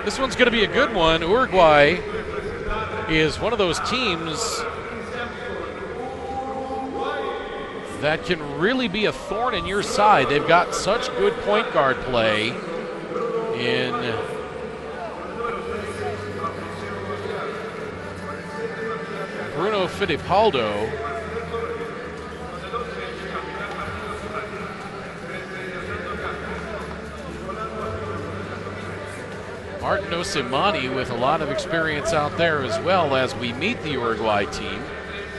This one's going to be a good one. Uruguay is one of those teams that can really be a thorn in your side. They've got such good point guard play in Bruno Fittipaldo. Martin Osimani with a lot of experience out there as well as we meet the Uruguay team.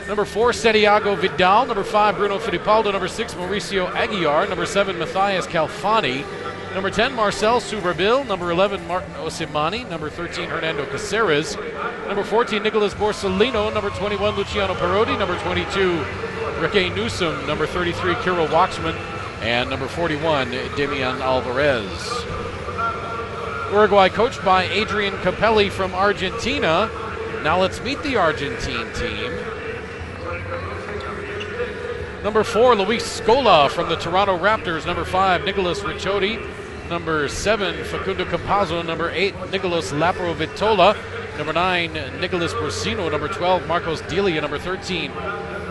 Number 4, Santiago Vidal. Number 5, Bruno Fittipaldo. Number 6, Mauricio Aguiar. Number 7, Matthias Calfani. Number 10, Marcel Suberbil. Number 11, Martin Osimani. Number 13, Hernando Caceres. Number 14, Nicolas Borsellino. Number 21, Luciano Parodi. Number 22, Ricky Newsom. Number 33, Kirill Waxman. And number 41, Damian Alvarez. Uruguay coached by Adrian Capelli from Argentina. Now let's meet the Argentine team. Number 4, Luis Scola from the Toronto Raptors. Number 5, Nicolas Ricciotti. Number 7, Facundo Campazzo. Number 8, Nicolas Laprovitola. Number 9, Nicolas Brusino. Number 12, Marcos Delia. Number 13,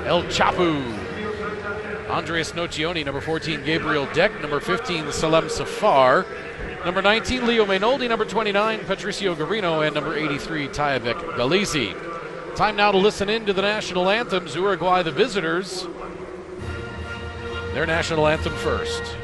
El Chapu. Andres Nocioni. Number 14, Gabriel Deck. Number 15, Salem Safar. Number 19, Leo Mainoldi. Number 29, Patricio Garino. And number 83, Tyabek Galizi. Time now to listen in to the national anthems. Uruguay, the visitors. Their national anthem first.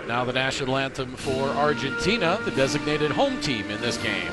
Now the national anthem for Argentina, the designated home team in this game.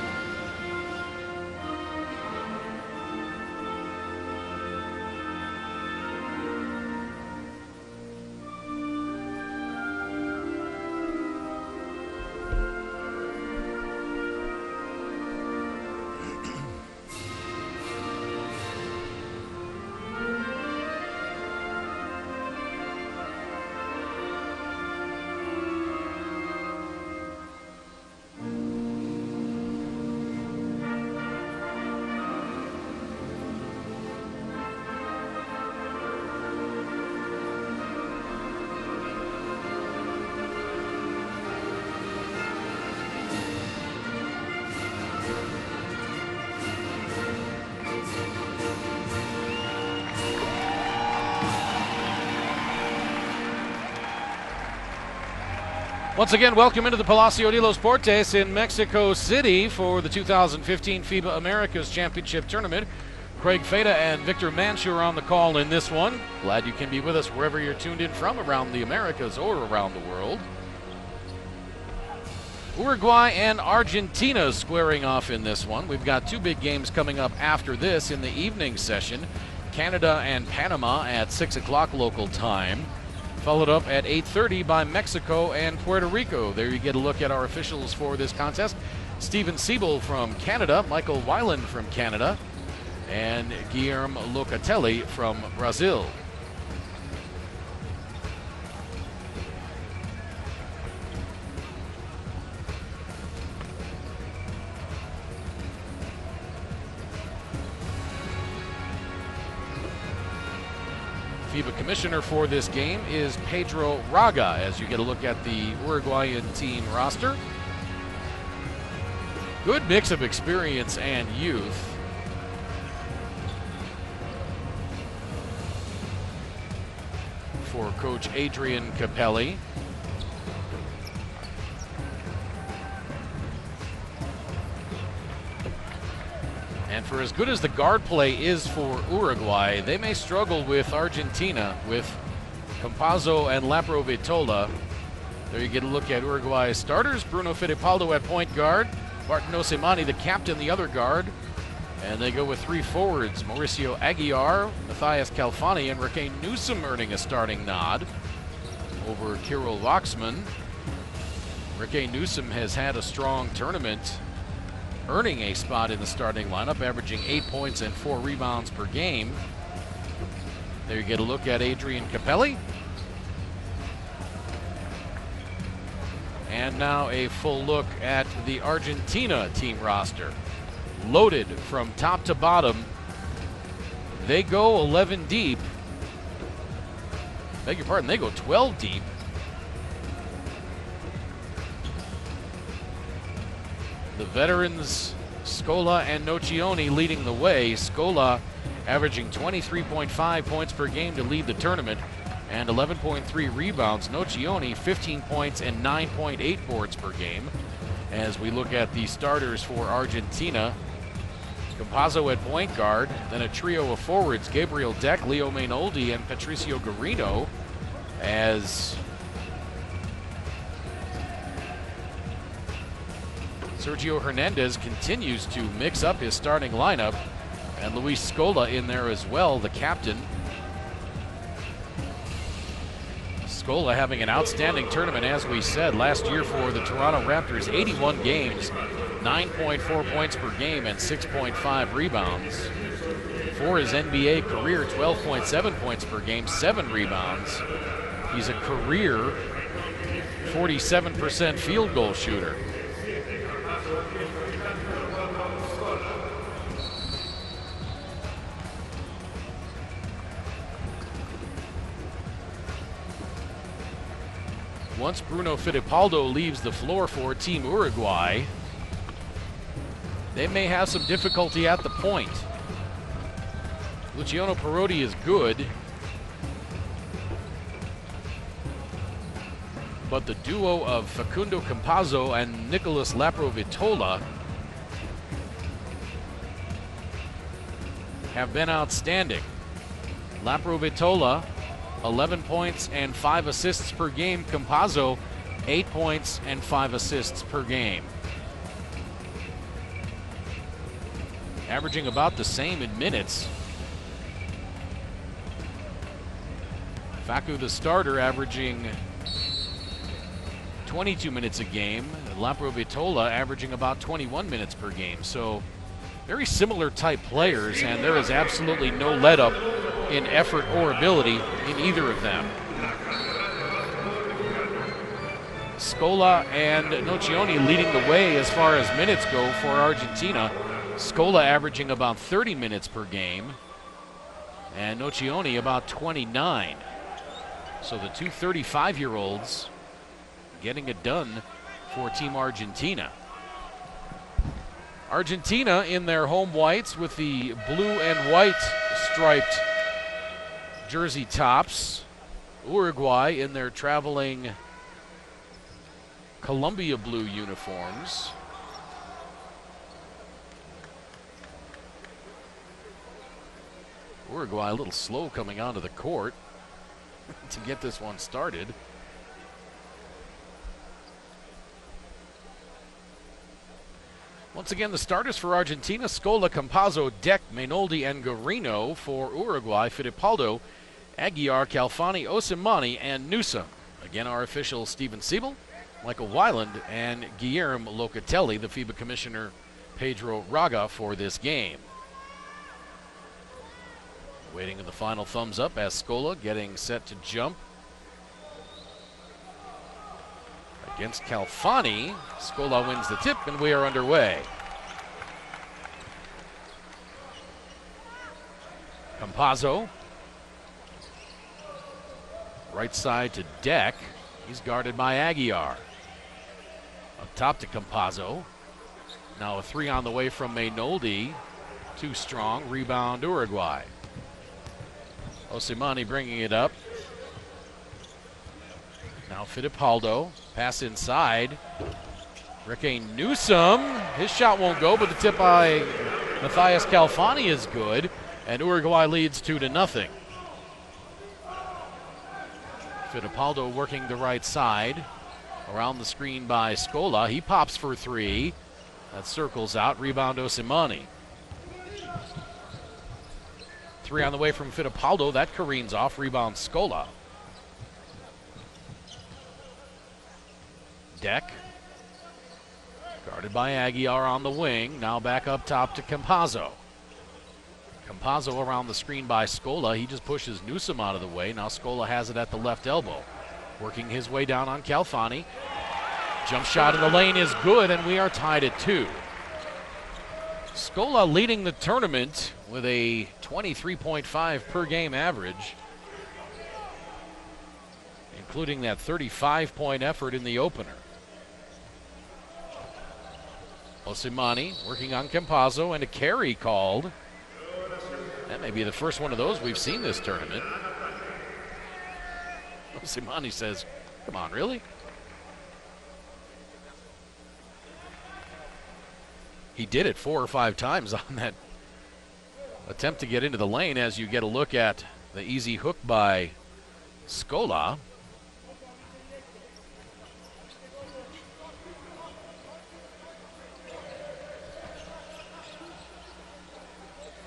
Once again, welcome into the Palacio de los Portes in Mexico City for the 2015 FIBA Americas Championship Tournament. Craig Feda and Victor Manchu are on the call in this one. Glad you can be with us wherever you're tuned in from around the Americas or around the world. Uruguay and Argentina squaring off in this one. We've got two big games coming up after this in the evening session. Canada and Panama at 6 o'clock local time. Followed up at 8:30 by Mexico and Puerto Rico. There you get a look at our officials for this contest. Steven Siebel from Canada, Michael Weiland from Canada, and Guilherme Locatelli from Brazil. FIBA commissioner for this game is Pedro Raga, as you get a look at the Uruguayan team roster. Good mix of experience and youth. For Coach Adrian Capelli. And for as good as the guard play is for Uruguay, they may struggle with Argentina with Campazzo and Laprovitola. There you get a look at Uruguay's starters. Bruno Fittipaldo at point guard. Martin Osimani, the captain, the other guard. And they go with three forwards. Mauricio Aguiar, Matthias Calfani, and Rakeem Newsom earning a starting nod over Kirill Waxman. Rakeem Newsom has had a strong tournament, earning a spot in the starting lineup, averaging 8 points and 4 rebounds per game. There you get a look at Adrian Capelli. And now a full look at the Argentina team roster. Loaded from top to bottom. They go 11 deep. Beg your pardon, they go 12 deep. The veterans, Scola and Nocioni, leading the way. Scola averaging 23.5 points per game to lead the tournament and 11.3 rebounds. Nocioni 15 points and 9.8 boards per game. As we look at the starters for Argentina, Campazzo at point guard, then a trio of forwards, Gabriel Deck, Leo Mainoldi, and Patricio Garino, as Sergio Hernandez continues to mix up his starting lineup, and Luis Scola in there as well, the captain. Scola having an outstanding tournament, as we said, last year for the Toronto Raptors, 81 games, 9.4 points per game and 6.5 rebounds. For his NBA career, 12.7 points per game, 7 rebounds. He's a career 47% field goal shooter. Once Bruno Fittipaldo leaves the floor for Team Uruguay, they may have some difficulty at the point. Luciano Perotti is good, but the duo of Facundo Campazzo and Nicolas Laprovitola have been outstanding. Laprovitola, 11 points and 5 assists per game. Campazzo, 8 points and 5 assists per game. Averaging about the same in minutes. Facu, the starter, averaging 22 minutes a game. Laprovitola averaging about 21 minutes per game. So very similar type players, and there is absolutely no let up in effort or ability in either of them. Scola and Nocioni leading the way as far as minutes go for Argentina. Scola averaging about 30 minutes per game, and Nocioni about 29. So the two 35-year-olds getting it done for Team Argentina. Argentina in their home whites with the blue and white striped jersey tops. Uruguay in their traveling Columbia blue uniforms. Uruguay a little slow coming onto the court to get this one started. Once again, the starters for Argentina: Scola, Campazzo, Deck, Mainoldi, and Garino. For Uruguay, Fittipaldo, Aguiar, Calfani, Osimani, and Newsom. Again, our officials: Steven Siebel, Michael Weiland, and Guillermo Locatelli. The FIBA commissioner, Pedro Raga, for this game. Waiting on the final thumbs up as Scola getting set to jump against Calfani. Scola wins the tip, and we are underway. Campazzo, right side to Deck. He's guarded by Aguiar. Up top to Campazzo. Now a three on the way from Mainoldi. Too strong. Rebound Uruguay. Osimani bringing it up. Now Fittipaldo, pass inside. Rakeem Newsom, his shot won't go, but the tip by Matthias Calfani is good, and Uruguay leads 2-0. Fittipaldo working the right side. Around the screen by Scola. He pops for three. That circles out. Rebound Osimani. Three on the way from Fittipaldo. That careens off. Rebound Scola. Deck. Guarded by Aguiar on the wing. Now back up top to Campazzo. Campazzo around the screen by Scola. He just pushes Newsom out of the way. Now Scola has it at the left elbow. Working his way down on Calfani. Jump shot in the lane is good, and we are tied at 2. Scola leading the tournament with a 23.5 per game average, including that 35-point effort in the opener. Osimani working on Campazzo, and a carry called. That may be the first one of those we've seen this tournament. Osimani says, come on, really? He did it 4 or 5 times on that attempt to get into the lane, as you get a look at the easy hook by Scola.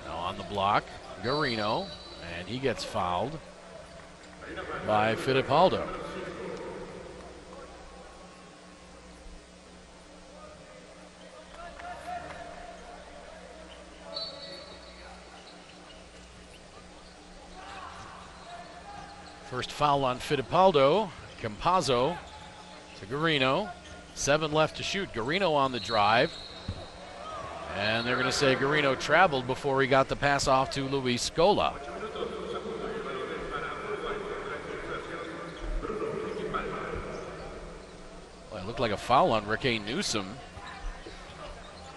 Now on the block, Garino, and he gets fouled by Fittipaldo. First foul on Fittipaldo. Campazzo to Garino. 7 left to shoot. Garino on the drive. And they're going to say Garino traveled before he got the pass off to Luis Scola. Well, it looked like a foul on Ricky Newsom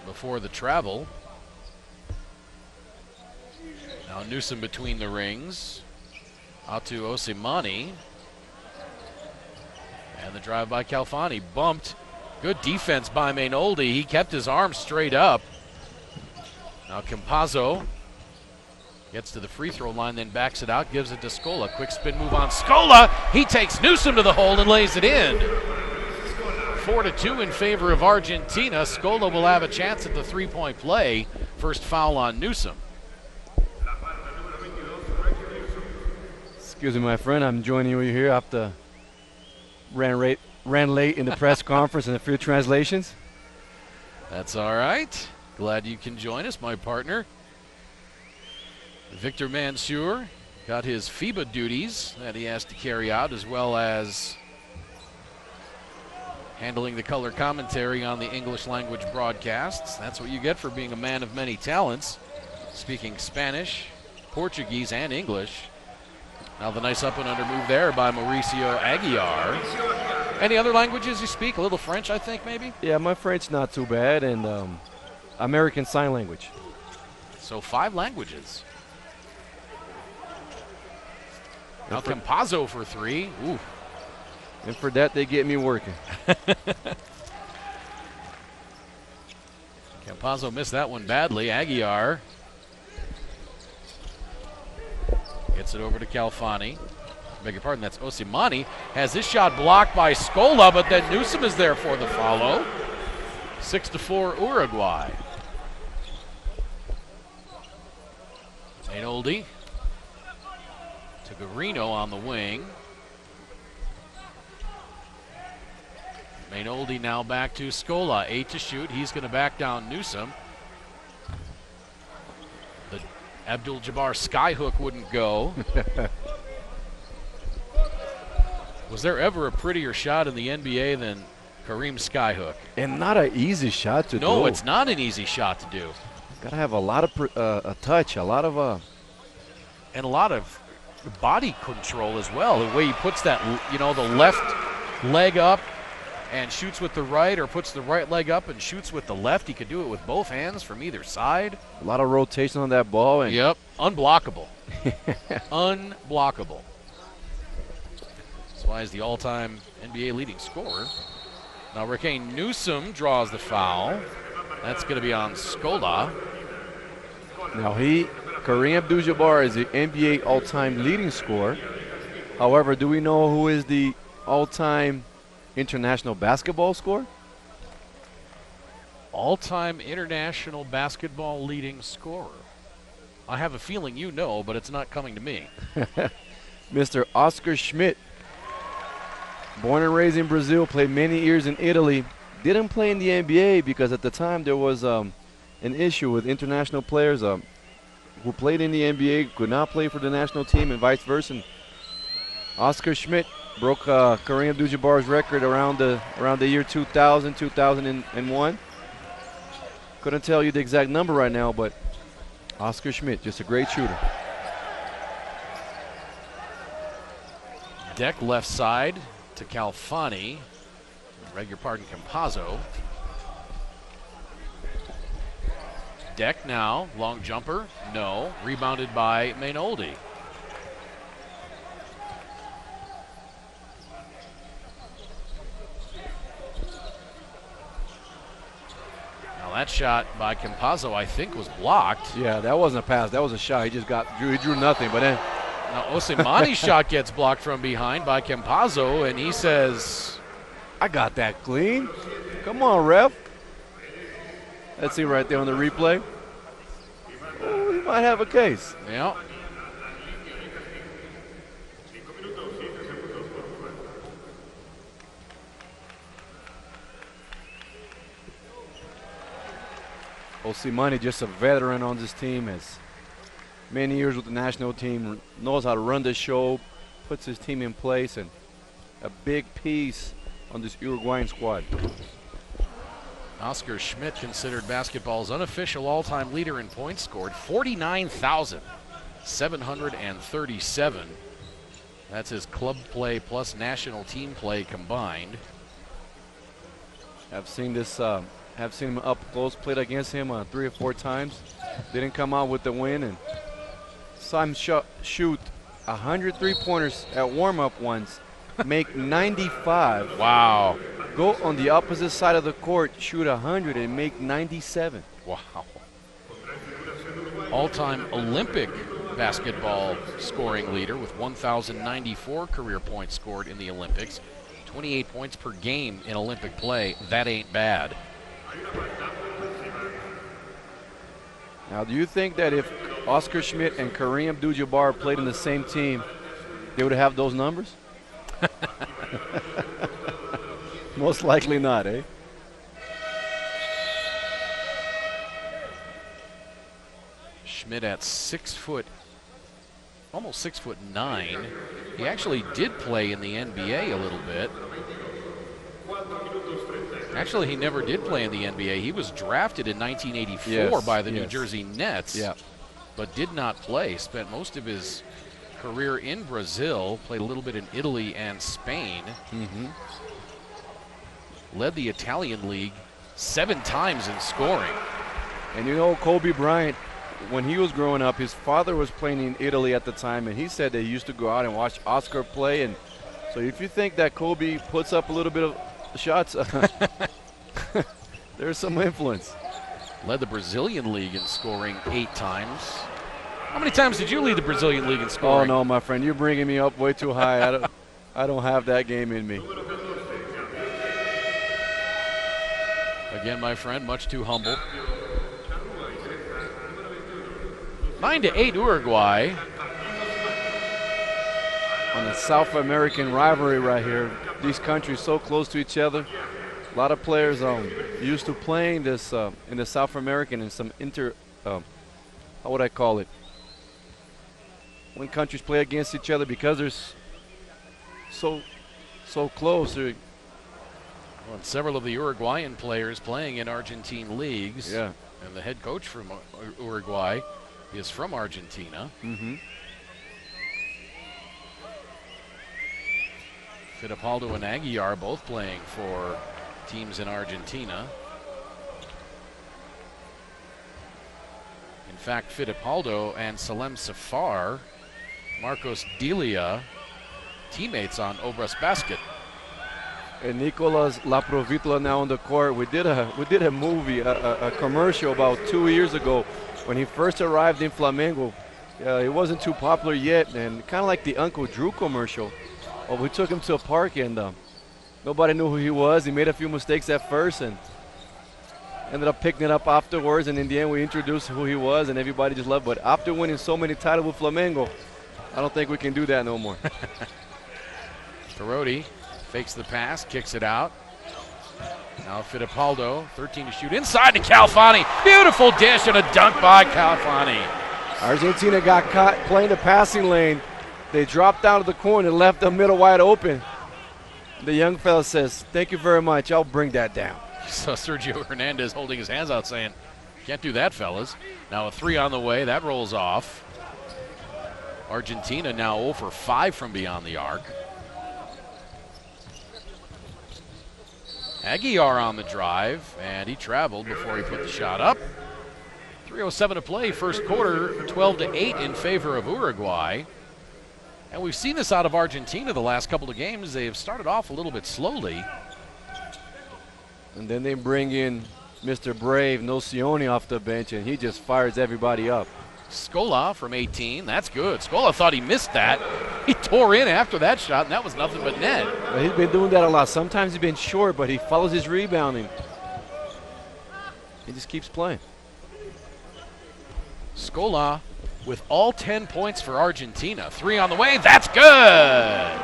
before the travel. Now Newsom between the rings. Out to Osimani. And the drive by Calfani. Bumped. Good defense by Mainoldi. He kept his arm straight up. Now Campazzo gets to the free throw line, then backs it out, gives it to Scola. Quick spin move on Scola. He takes Newsom to the hole and lays it in. 4-2 in favor of Argentina. Scola will have a chance at the three-point play. First foul on Newsom. Excuse me, my friend. I'm joining you here after ran late in the press conference and a few translations. That's all right. Glad you can join us, my partner. Victor Mansour got his FIBA duties that he has to carry out, as well as handling the color commentary on the English language broadcasts. That's what you get for being a man of many talents, speaking Spanish, Portuguese, and English. Now the nice up and under move there by Mauricio Aguiar. Any other languages you speak? A little French, I think, maybe? Yeah, my French not too bad, and American Sign Language. So 5 languages. Now Campazzo for 3. Ooh. And for that, they get me working. Campazzo missed that one badly. Aguiar gets it over to Calfani. Beg your pardon, that's Osimani. Has his shot blocked by Scola, but then Newsom is there for the follow. 6-4 Uruguay. Mainoldi to Garino on the wing. Mainoldi now back to Scola. 8 to shoot. He's going to back down Newsom. The Abdul-Jabbar skyhook wouldn't go. Was there ever a prettier shot in the NBA than Kareem's skyhook? And not an easy shot to do. No, it's not an easy shot to do. Got to have a lot of a touch, a lot of and a lot of body control as well. The way he puts that, the left leg up and shoots with the right, or puts the right leg up and shoots with the left. He could do it with both hands from either side. A lot of rotation on that ball. And yep, unblockable. Unblockable. That's why he's the all-time NBA leading scorer. Now Ricky Newsom draws the foul. That's going to be on Scola. Now Kareem Abdul-Jabbar is the NBA all-time leading scorer. However, do we know who is the all-time international basketball scorer? All-time international basketball leading scorer. I have a feeling you know, but it's not coming to me. Mr. Oscar Schmidt. Born and raised in Brazil, played many years in Italy. Didn't play in the NBA because at the time there was an issue with international players who played in the NBA could not play for the national team and vice versa. And Oscar Schmidt broke Kareem Abdul-Jabbar's record around the year 2000, 2001. Couldn't tell you the exact number right now, but Oscar Schmidt, just a great shooter. Deck left side to Calfani. Beg your pardon, Campazzo. Deck now, long jumper, no. Rebounded by Mainoldi. Now that shot by Campazzo, I think, was blocked. Yeah, that wasn't a pass. That was a shot. He just he drew nothing, but then. Now Osimani's shot gets blocked from behind by Campazzo, and he says, I got that clean. Come on, ref. Let's see right there on the replay. Oh, he might have a case. Yeah. Osimani, just a veteran on this team, has many years with the national team, knows how to run the show, puts his team in place, and a big piece on this Uruguayan squad. Oscar Schmidt, considered basketball's unofficial all-time leader in points scored, 49,737. That's his club play plus national team play combined. I've seen him up close, played against him 3 or 4 times. Didn't come out with the win, and saw him shoot 100 3-pointers at warm-up once, make 95. Wow. Go on the opposite side of the court, shoot 100 and make 97. Wow. All-time Olympic basketball scoring leader with 1,094 career points scored in the Olympics. 28 points per game in Olympic play. That ain't bad. Now, do you think that if Oscar Schmidt and Kareem Abdul-Jabbar played in the same team, they would have those numbers? Most likely not, eh? Schmidt at 6 foot, almost 6'9". He actually did play in the NBA a little bit. Actually, he never did play in the NBA. He was drafted in 1984 by the New Jersey Nets, but did not play. Spent most of his career in Brazil, played a little bit in Italy and Spain. Led the Italian league 7 times in scoring. And you know, Kobe Bryant, when he was growing up, his father was playing in Italy at the time, and he said that he used to go out and watch Oscar play. And so if you think that Kobe puts up a little bit of shots, there's some influence. Led the Brazilian league in scoring 8 times. How many times did you lead the Brazilian league in scoring? Oh no, my friend, you're bringing me up way too high. I don't have that game in me. Again, my friend, much too humble. 9-8 Uruguay. On the South American rivalry right here. These countries so close to each other. A lot of players used to playing this in the South American and some how would I call it? When countries play against each other because they're so close. Well, and several of the Uruguayan players playing in Argentine leagues. Yeah. And the head coach from Uruguay is from Argentina. Fittipaldo and Aguiar both playing for teams in Argentina. In fact, Fittipaldo and Salem Safar, Marcos Delia, teammates on Obras Basket. And Nicolas Laprovitla now on the court. We did a movie, a commercial about 2 years ago when he first arrived in Flamengo, he wasn't too popular yet, and kind of like the Uncle Drew commercial. Well, we took him to a park, and nobody knew who he was. He made a few mistakes at first, and ended up picking it up afterwards, and in the end we introduced who he was, and everybody just loved it. But after winning so many titles with Flamengo, I don't think we can do that no more. Parodi fakes the pass, kicks it out. Now Fittipaldo, 13 to shoot, inside to Calfani. Beautiful dish and a dunk by Calfani. Argentina got caught playing the passing lane. They dropped down to the corner and left the middle wide open. The young fella says, "Thank you very much, I'll bring that down." So Sergio Hernandez holding his hands out saying, "Can't do that, fellas." Now a 3 on the way, that rolls off. Argentina now 0 for 5 from beyond the arc. Aguiar on the drive, and he traveled before he put the shot up. 3:07 to play, first quarter, 12 to 8 in favor of Uruguay. And we've seen this out of Argentina the last couple of games. They've started off a little bit slowly. And then they bring in Mr. Brave Nocioni off the bench, and he just fires everybody up. Scola from 18, that's good. Scola thought he missed that. He tore in after that shot, and that was nothing but net. Well, he's been doing that a lot. Sometimes he's been short, but he follows his rebounding. He just keeps playing. Scola with all 10 points for Argentina. 3 on the way, that's good!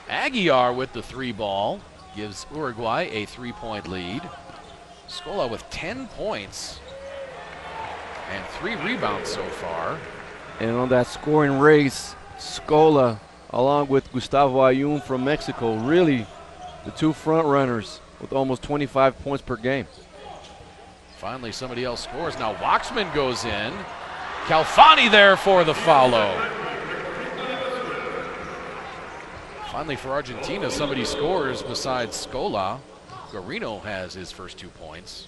Aguiar with the 3 ball gives Uruguay a 3-point lead. Scola with 10 points and 3 rebounds so far. And on that scoring race, Scola, along with Gustavo Ayun from Mexico, really the 2 front runners with almost 25 points per game. Finally, somebody else scores. Now Waxman goes in. Calfani there for the follow. Finally, for Argentina, somebody scores besides Scola. Guarino has his first 2 points.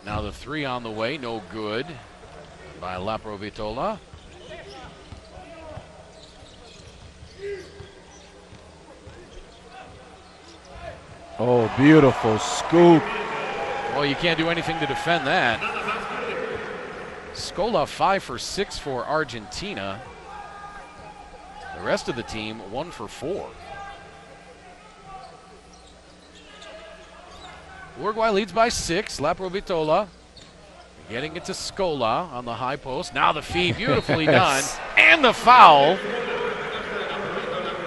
Now the 3 on the way, no good by Laprovitola. Oh, beautiful scoop. Well, you can't do anything to defend that. Scola 5 for 6 for Argentina. The rest of the team 1 for 4. Uruguay leads by 6. Laprovitola getting it to Scola on the high post. Now the feed, beautifully done. And the foul.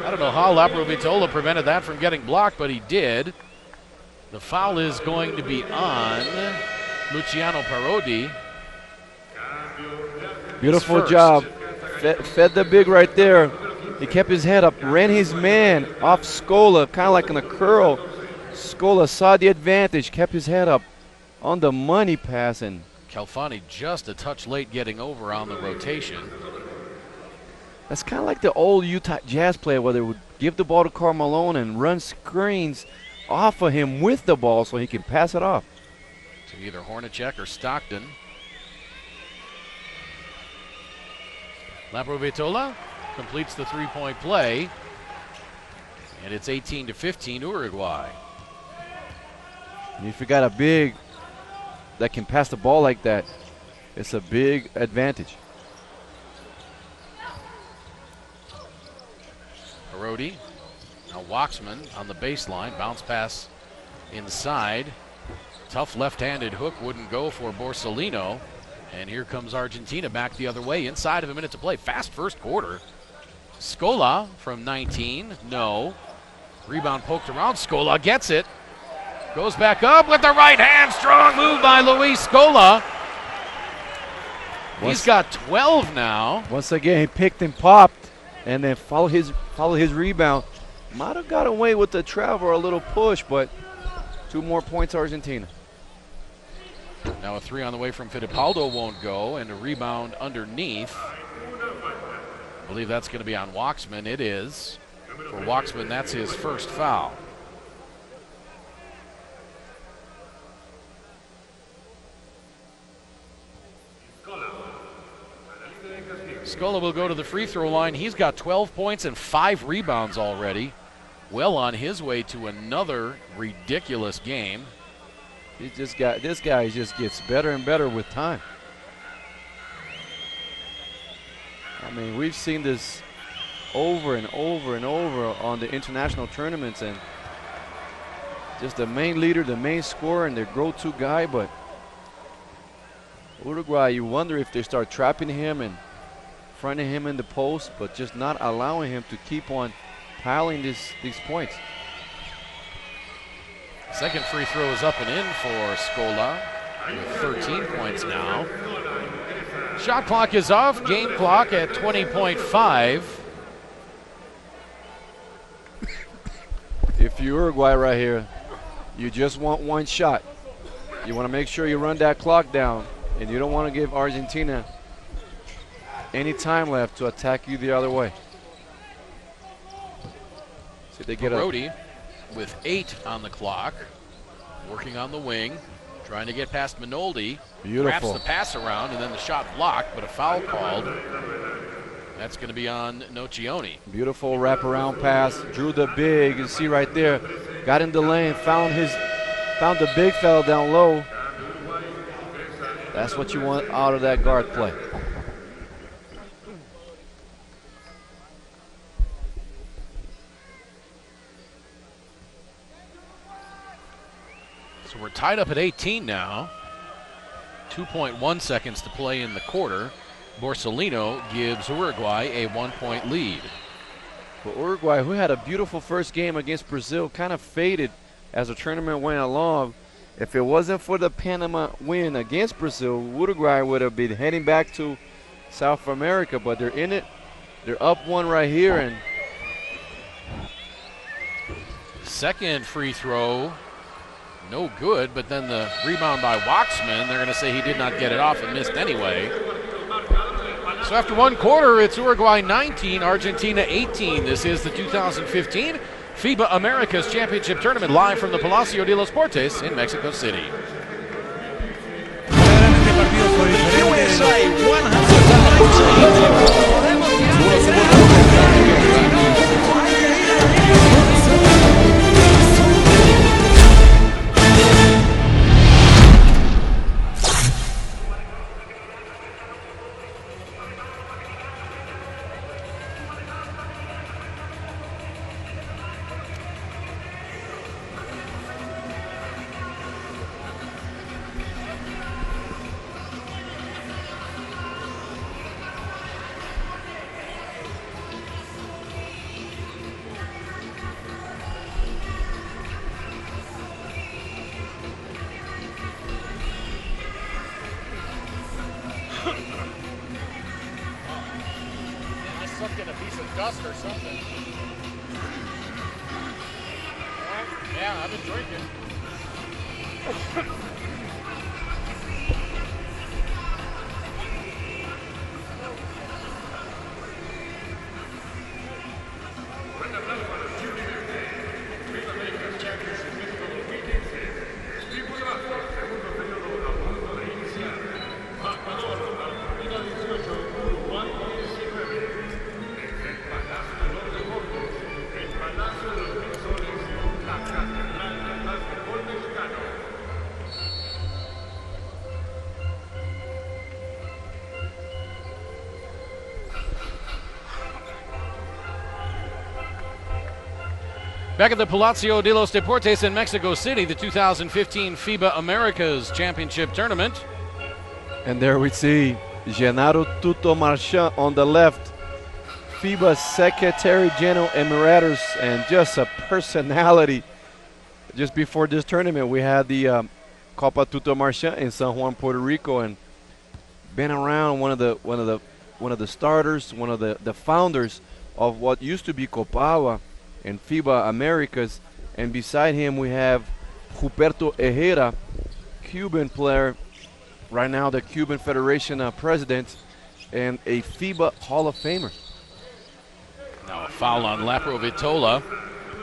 I don't know how Laprovitola prevented that from getting blocked, but he did. The foul is going to be on Luciano Parodi. Beautiful job. Fed the big right there. He kept his head up, ran his man off Scola, kind of like in a curl. Scola saw the advantage, kept his head up on the money pass. And Calfani just a touch late getting over on the rotation. that's kind of like the old Utah Jazz player where they would give the ball to Karl Malone and run screens off of him with the ball so he can pass it off. To either Hornacek or Stockton. Laprovitola completes the 3-point play, and it's 18 to 15 Uruguay. And if you got a big that can pass the ball like that, it's a big advantage. Parodi, now Waxman on the baseline, bounce pass inside. Tough left-handed hook wouldn't go for Borsellino. And here comes Argentina back the other way, inside of a minute to play. Fast first quarter. Scola from 19, no. Rebound poked around, Scola gets it. Goes back up with the right hand, strong move by Luis Scola. He's got 12 now. Once again, he picked and popped, and then followed his rebound. Might have got away with the travel or a little push, but 2 more points Argentina. Now a 3 on the way from Fittipaldo won't go, and a rebound underneath. I believe that's going to be on Waxman. It is. For Waxman, that's his first foul. Scola will go to the free throw line. He's got 12 points and 5 rebounds already. well on his way to another ridiculous game. This guy just gets better and better with time. I mean, we've seen this over and over and over on the international tournaments, and just the main leader, the main scorer, and their go-to guy. But Uruguay, you wonder if they start trapping him and fronting him in the post, but just not allowing him to keep on piling these points. Second free throw is up and in for Scola with 13 points now. Shot clock is off, game clock at 20.5. If you're Uruguay right here, you just want one shot. You want to make sure you run that clock down, and you don't want to give Argentina any time left to attack you the other way. See if they get Brody with 8 on the clock, working on the wing, trying to get past Minoldi. Beautiful. Wraps the pass around, and then the shot blocked, but a foul called. That's going to be on Nocioni. Beautiful wraparound pass. Drew the big. You see right there. Got in the lane. Found the big fella down low. That's what you want out of that guard play. So we're tied up at 18 now. 2.1 seconds to play in the quarter. Borsellino gives Uruguay a 1-point lead. But Uruguay, who had a beautiful first game against Brazil, kind of faded as the tournament went along. If it wasn't for the Panama win against Brazil, Uruguay would have been heading back to South America, but they're in it. They're up one right here. And second free throw, no good, but then the rebound by Waxman, they're going to say he did not get it off and missed anyway. So after one quarter, it's Uruguay 19, Argentina 18. This is the 2015 FIBA Americas Championship Tournament, live from the Palacio de los Deportes in Mexico City. USA 119. Sucked in a piece of dust or something. Yeah, I've been drinking. Back at the Palacio de los Deportes in Mexico City, the 2015 FIBA Americas Championship Tournament. And there we see Genaro Tuto Marchand on the left, FIBA Secretary General Emeritus, and just a personality. Just before this tournament, we had the Copa Tuto Marchand in San Juan, Puerto Rico, and been around one of the starters, one of the founders of what used to be Copagua and FIBA Americas. And beside him we have Ruperto Herrera, Cuban player, right now the Cuban Federation president, and a FIBA Hall of Famer. Now a foul on Laprovitola.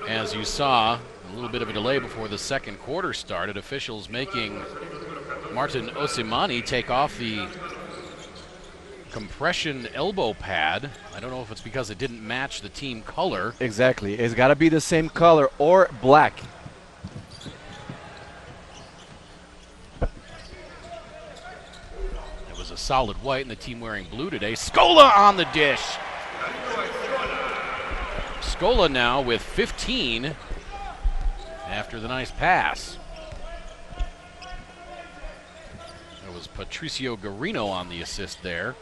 As you saw, a little bit of a delay before the second quarter started. Officials making Martin Osimani take off the compression elbow pad. I don't know if it's because it didn't match the team color. Exactly. It's got to be the same color or black. It was a solid white and the team wearing blue today. Scola on the dish. Scola now with 15 after the nice pass. There was Patricio Garino on the assist there.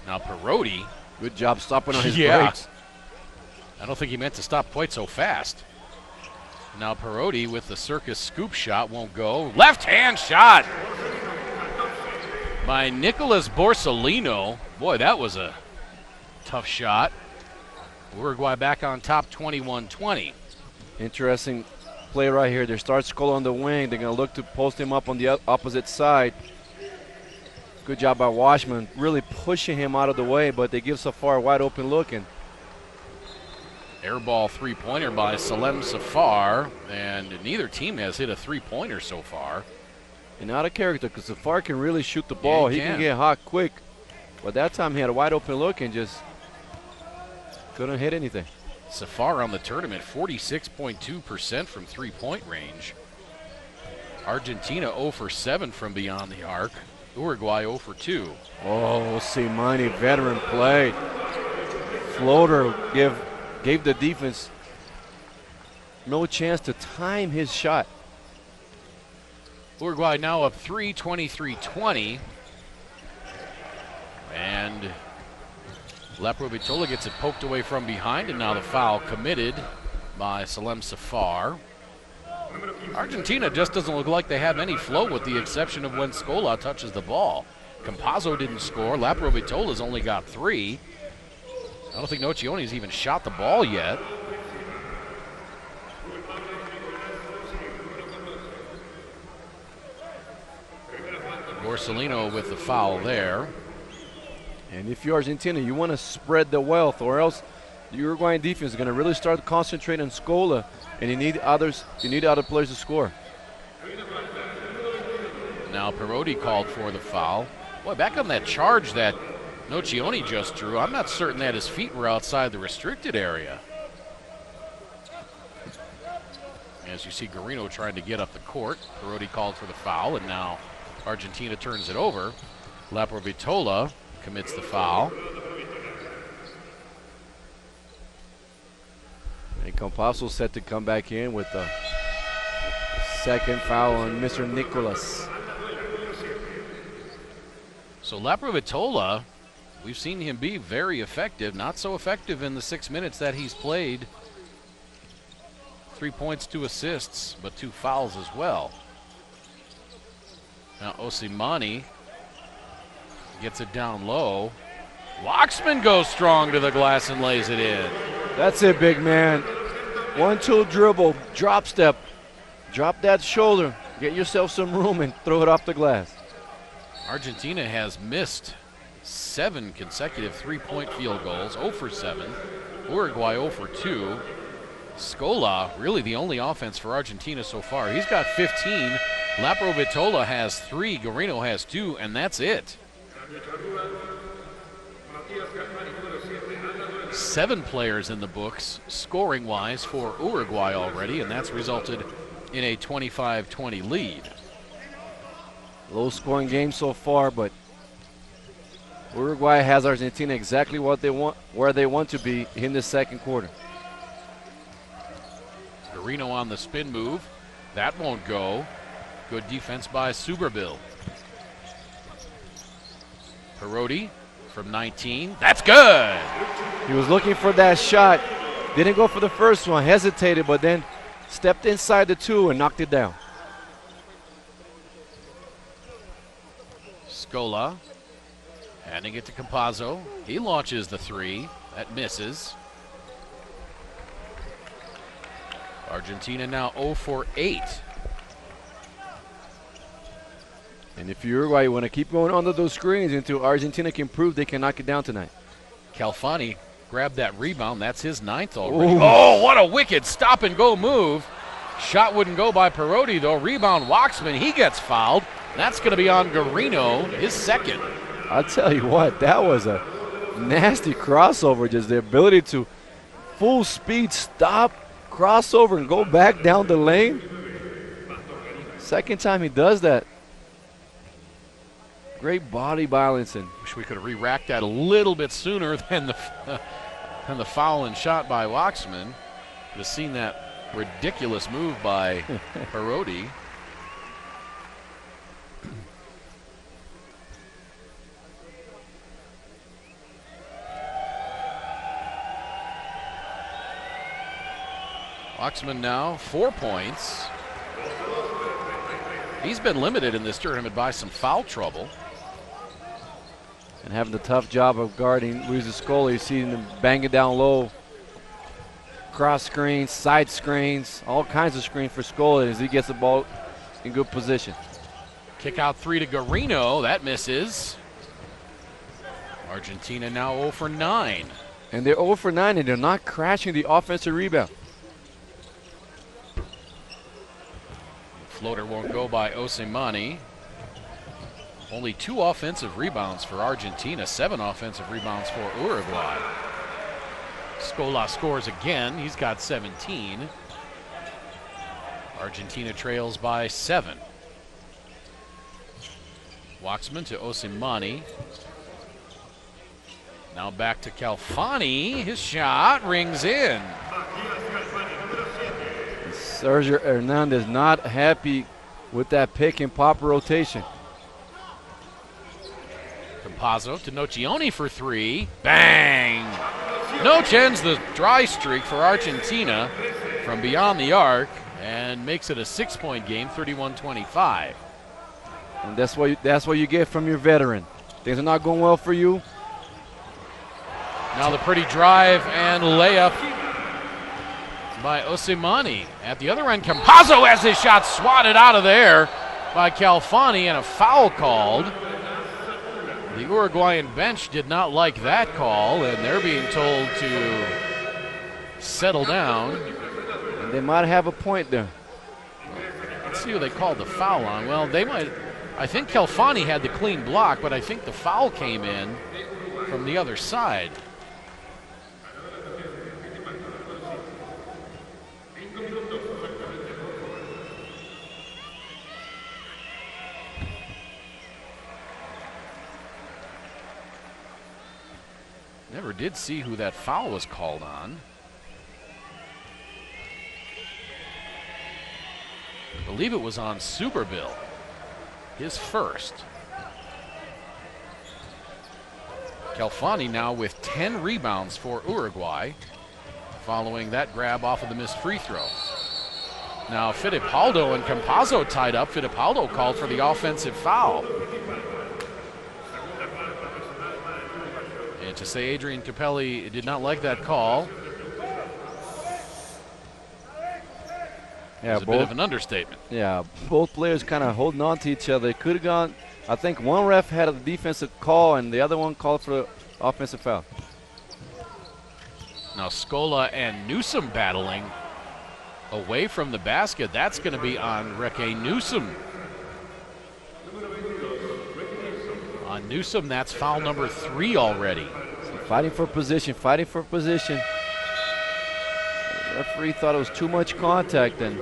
Now Perotti. Good job stopping on his brakes. I don't think he meant to stop quite so fast. Now Perotti with the circus scoop shot won't go. Left hand shot by Nicholas Borsellino. Boy, that was a tough shot. Uruguay back on top 21-20. Interesting play right here. They start Scola on the wing. They're going to look to post him up on the opposite side. Good job by Washman, really pushing him out of the way, but they give Safar a wide open look. And air ball three-pointer by Salem Safar, and neither team has hit a three-pointer so far. And out of character, because Safar can really shoot the ball. Yeah, he can get hot quick. But that time he had a wide open look and just couldn't hit anything. Safar on the tournament, 46.2% from three-point range. Argentina 0 for 7 from beyond the arc. Uruguay 0 for 2. Oh, Simani, veteran play. Floater gave the defense no chance to time his shot. Uruguay now up 3, 23-20. And Laprovitola gets it poked away from behind, and now the foul committed by Salem Safar. Argentina just doesn't look like they have any flow with the exception of when Scola touches the ball. Campazzo didn't score. Laprovitola's only got 3. I don't think Noccione's even shot the ball yet. Borsellino with the foul there. And if you're Argentina, you want to spread the wealth, or else the Uruguayan defense is going to really start to concentrate on Scola, and you need other players to score. Now Perotti called for the foul. Boy, back on that charge that Nocione just drew, I'm not certain that his feet were outside the restricted area. As you see Garino trying to get up the court, Perotti called for the foul, and now Argentina turns it over. Laprovitola commits the foul. And Campazzo set to come back in with the second foul on Mr. Nicolas. So Laprovitola, we've seen him be very effective, not so effective in the 6 minutes that he's played. 3 points, 2 assists, but 2 fouls as well. Now Osimani gets it down low. Waxman goes strong to the glass and lays it in. That's it, big man. 1-2 dribble, drop step. Drop that shoulder, get yourself some room and throw it off the glass. Argentina has missed 7 consecutive three-point field goals, 0 for 7. Uruguay 0 for 2. Scola, really the only offense for Argentina so far. He's got 15. Laprovitola has 3. Garino has 2, and that's it. 7 players in the books, scoring-wise, for Uruguay already, and that's resulted in a 25-20 lead. Low-scoring game so far, but Uruguay has Argentina exactly what they want, where they want to be in the second quarter. Garino on the spin move. That won't go. Good defense by Suberbil. Perotti from 19. That's good. He was looking for that shot. Didn't go for the first one. Hesitated, but then stepped inside the 2 and knocked it down. Scola handing it to Campazzo. He launches the 3. That misses. Argentina now 0 for 8. And if you're Uruguay, you want to keep going under those screens until Argentina can prove they can knock it down tonight. Calfani grabbed that rebound. That's his 9th already. Ooh. Oh, what a wicked stop-and-go move. Shot wouldn't go by Perotti, though. Rebound, Waxman. He gets fouled. That's going to be on Garino, his 2nd. I'll tell you what, that was a nasty crossover. Just the ability to full speed stop, crossover, and go back down the lane. Second time he does that. Great body balancing. Wish we could have re-racked that a little bit sooner than the foul and shot by Waxman. Could have seen that ridiculous move by Parodi. Waxman now 4 points. He's been limited in this tournament by some foul trouble. And having the tough job of guarding Luis Escola. You see him bang it down low. Cross screens, side screens, all kinds of screens for Scola as he gets the ball in good position. Kick out 3 to Garino. That misses. Argentina now 0 for 9. And they're 0 for 9 and they're not crashing the offensive rebound. Floater won't go by Osimani. Only 2 offensive rebounds for Argentina, 7 offensive rebounds for Uruguay. Scola scores again. He's got 17. Argentina trails by 7. Waxman to Osimani. Now back to Calfani. His shot rings in. Sergio Hernandez not happy with that pick and pop rotation. Campazzo to Nocioni for 3. Bang! Noce ends the dry streak for Argentina from beyond the arc and makes it a 6-point game, 31-25. And that's what you get from your veteran. Things are not going well for you. Now the pretty drive and layup by Osimani. At the other end, Campazzo has his shot swatted out of there by Calfani and a foul called. The Uruguayan bench did not like that call, and they're being told to settle down. And they might have a point there. Let's see who they called the foul on. Well, they might. I think Calfani had the clean block, but I think the foul came in from the other side. Never did see who that foul was called on. I believe it was on Superbill, his first. Calfani now with 10 rebounds for Uruguay, following that grab off of the missed free throw. Now Fittipaldo and Campazzo tied up. Fittipaldo called for the offensive foul. And to say Adrian Capelli did not like that call, yeah, a bit of an understatement. Yeah, both players kind of holding on to each other. It could have gone. I think one ref had a defensive call and the other one called for the offensive foul. Now Scola and Newsom battling away from the basket. That's going to be on Reke Newsom. On Newsom, that's foul number 3 already. So fighting for position, fighting for position. The referee thought it was too much contact, and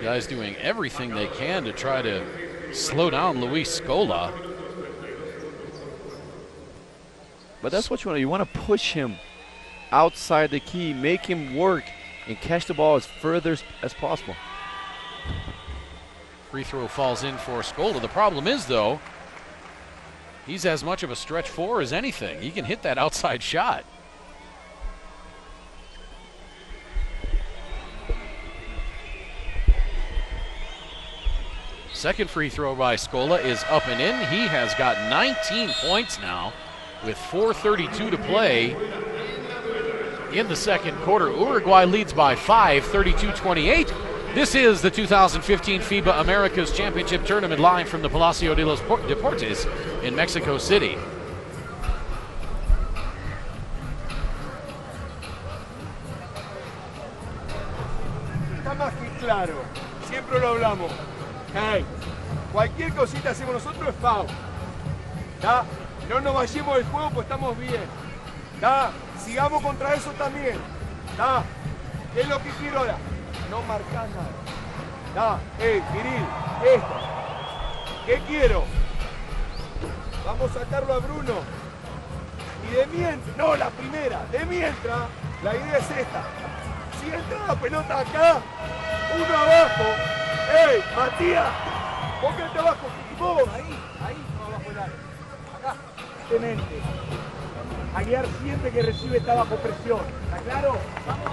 guys doing everything they can to try to slow down Luis Scola. But that's what you want. You want to push him outside the key, make him work, and catch the ball as further as possible. Free throw falls in for Scola. The problem is, though, he's as much of a stretch 4 as anything. He can hit that outside shot. Second free throw by Scola is up and in. He has got 19 points now with 4:32 to play in the second quarter. Uruguay leads by 5, 32-28. This is the 2015 FIBA Americas Championship Tournament live from the Palacio de los Deportes in Mexico City. Está más que claro, siempre lo hablamos. Hey, cualquier cosita hacemos nosotros es foul. ¿Está? No nos vayamos del juego, pues estamos bien. Da, sigamos contra eso también. Da, ¿qué es lo que quiero ahora? No marcar nada. Da, Viril, esto. ¿Qué quiero? Vamos a sacarlo a Bruno. Y de mientras, no la primera, de mientras, la idea es esta. Si entra la pelota acá, uno abajo. ¡Ey, Matías! Póngate abajo, y vos, ahí, no abajo el área. Acá, tenente. Aguiar siempre que recibe está bajo presión. ¿Está claro? Vamos.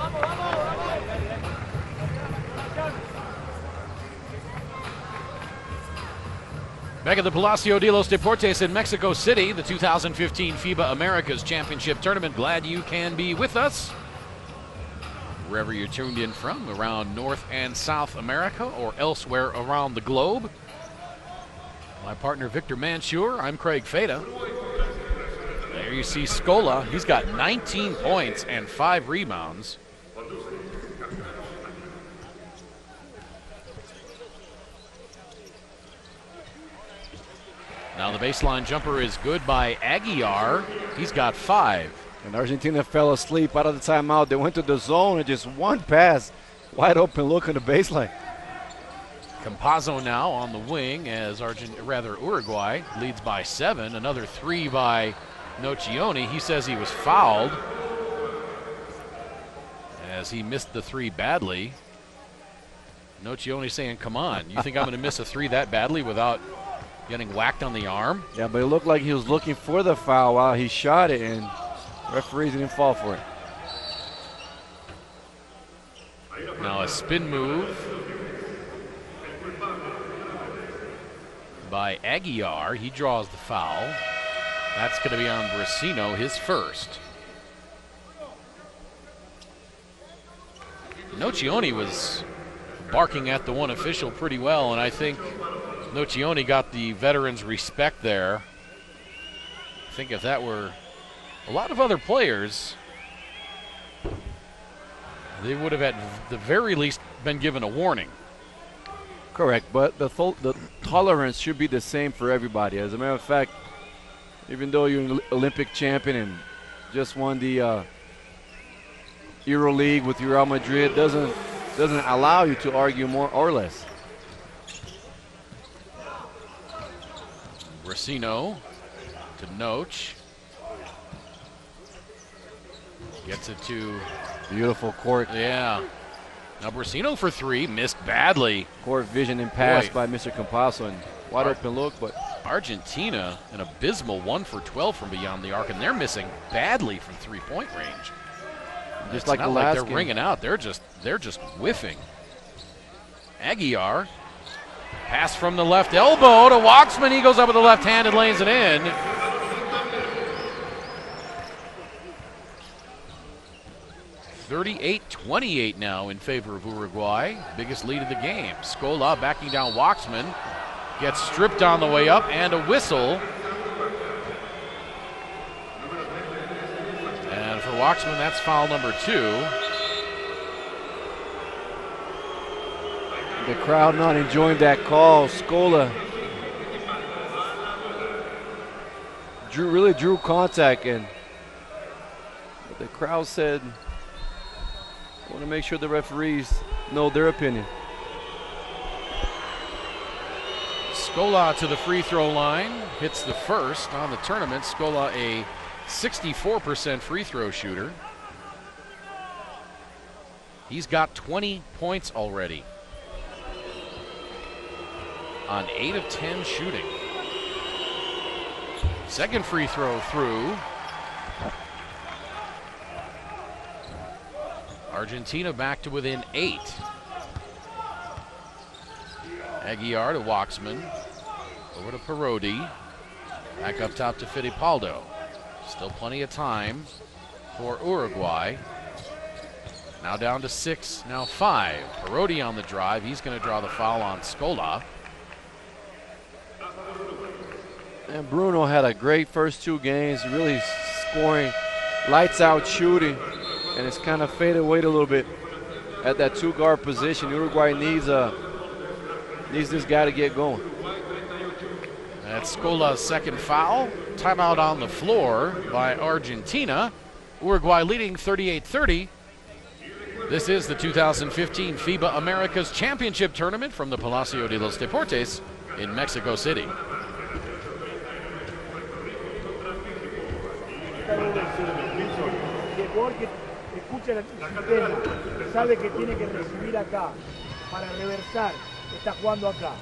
Back at the Palacio de los Deportes in Mexico City, the 2015 FIBA Americas Championship Tournament. Glad you can be with us. Wherever you're tuned in from, around North and South America or elsewhere around the globe. My partner Victor Mansur, I'm Craig Feda. There you see Scola. He's got 19 points and 5 rebounds. Now the baseline jumper is good by Aguiar. He's got 5. And Argentina fell asleep out of the timeout. They went to the zone and just one pass. Wide open look on the baseline. Campazzo now on the wing as Uruguay leads by 7. Another 3 by Nocioni. He says he was fouled as he missed the 3 badly. Nocioni saying, come on, you think I'm going to miss a 3 that badly without getting whacked on the arm? Yeah, but it looked like he was looking for the foul while he shot it, and referees didn't fall for it. Now a spin move by Aguiar. He draws the foul. That's going to be on Brasino, his first. Nocioni was barking at the one official pretty well, and I think Nocioni got the veterans' respect there. I think if that were a lot of other players, they would have at the very least been given a warning. Correct, but the tolerance should be the same for everybody. As a matter of fact, even though you're an Olympic champion and just won the Euro League with Real Madrid, doesn't allow you to argue more or less. Brasino to Noche. Gets it to... Beautiful court. Yeah. Now Brasino for 3, missed badly. Court vision and pass Boy. by Mr. Campazzo, and wide open look, but... Argentina, an abysmal 1 for 12 from beyond the arc, and they're missing badly from 3-point range. Just it's like not the like last they're game. ringing out. They're just whiffing. Aguiar. Pass from the left elbow to Waxman. He goes up with the left hand and lays it in. (38-28) now in favor of Uruguay. Biggest lead of the game. Scola backing down Waxman. Gets stripped on the way up and a whistle. And for Waxman, that's foul number 2. The crowd not enjoying that call. Scola really drew contact, and the crowd said, I want to make sure the referees know their opinion. Scola to the free throw line, hits the first on the tournament. Scola, a 64% free throw shooter. He's got 20 points already on 8 of 10 shooting. Second free throw through. Argentina back to within 8. Aguiar to Waxman. Over to Parodi. Back up top to Fittipaldo. Still plenty of time for Uruguay. Now down to 6, now 5. Parodi on the drive. He's going to draw the foul on Scola. And Bruno had a great first 2 games, really scoring, lights out shooting, and it's kind of faded away a little bit at that 2-guard position. Uruguay needs this guy to get going. That's Scola's second foul. Timeout on the floor by Argentina. Uruguay leading 38-30. This is the 2015 FIBA Americas Championship Tournament from the Palacio de los Deportes in Mexico City. Escucha el sistema, sabe que tiene que recibir acá para reversar, está jugando acá,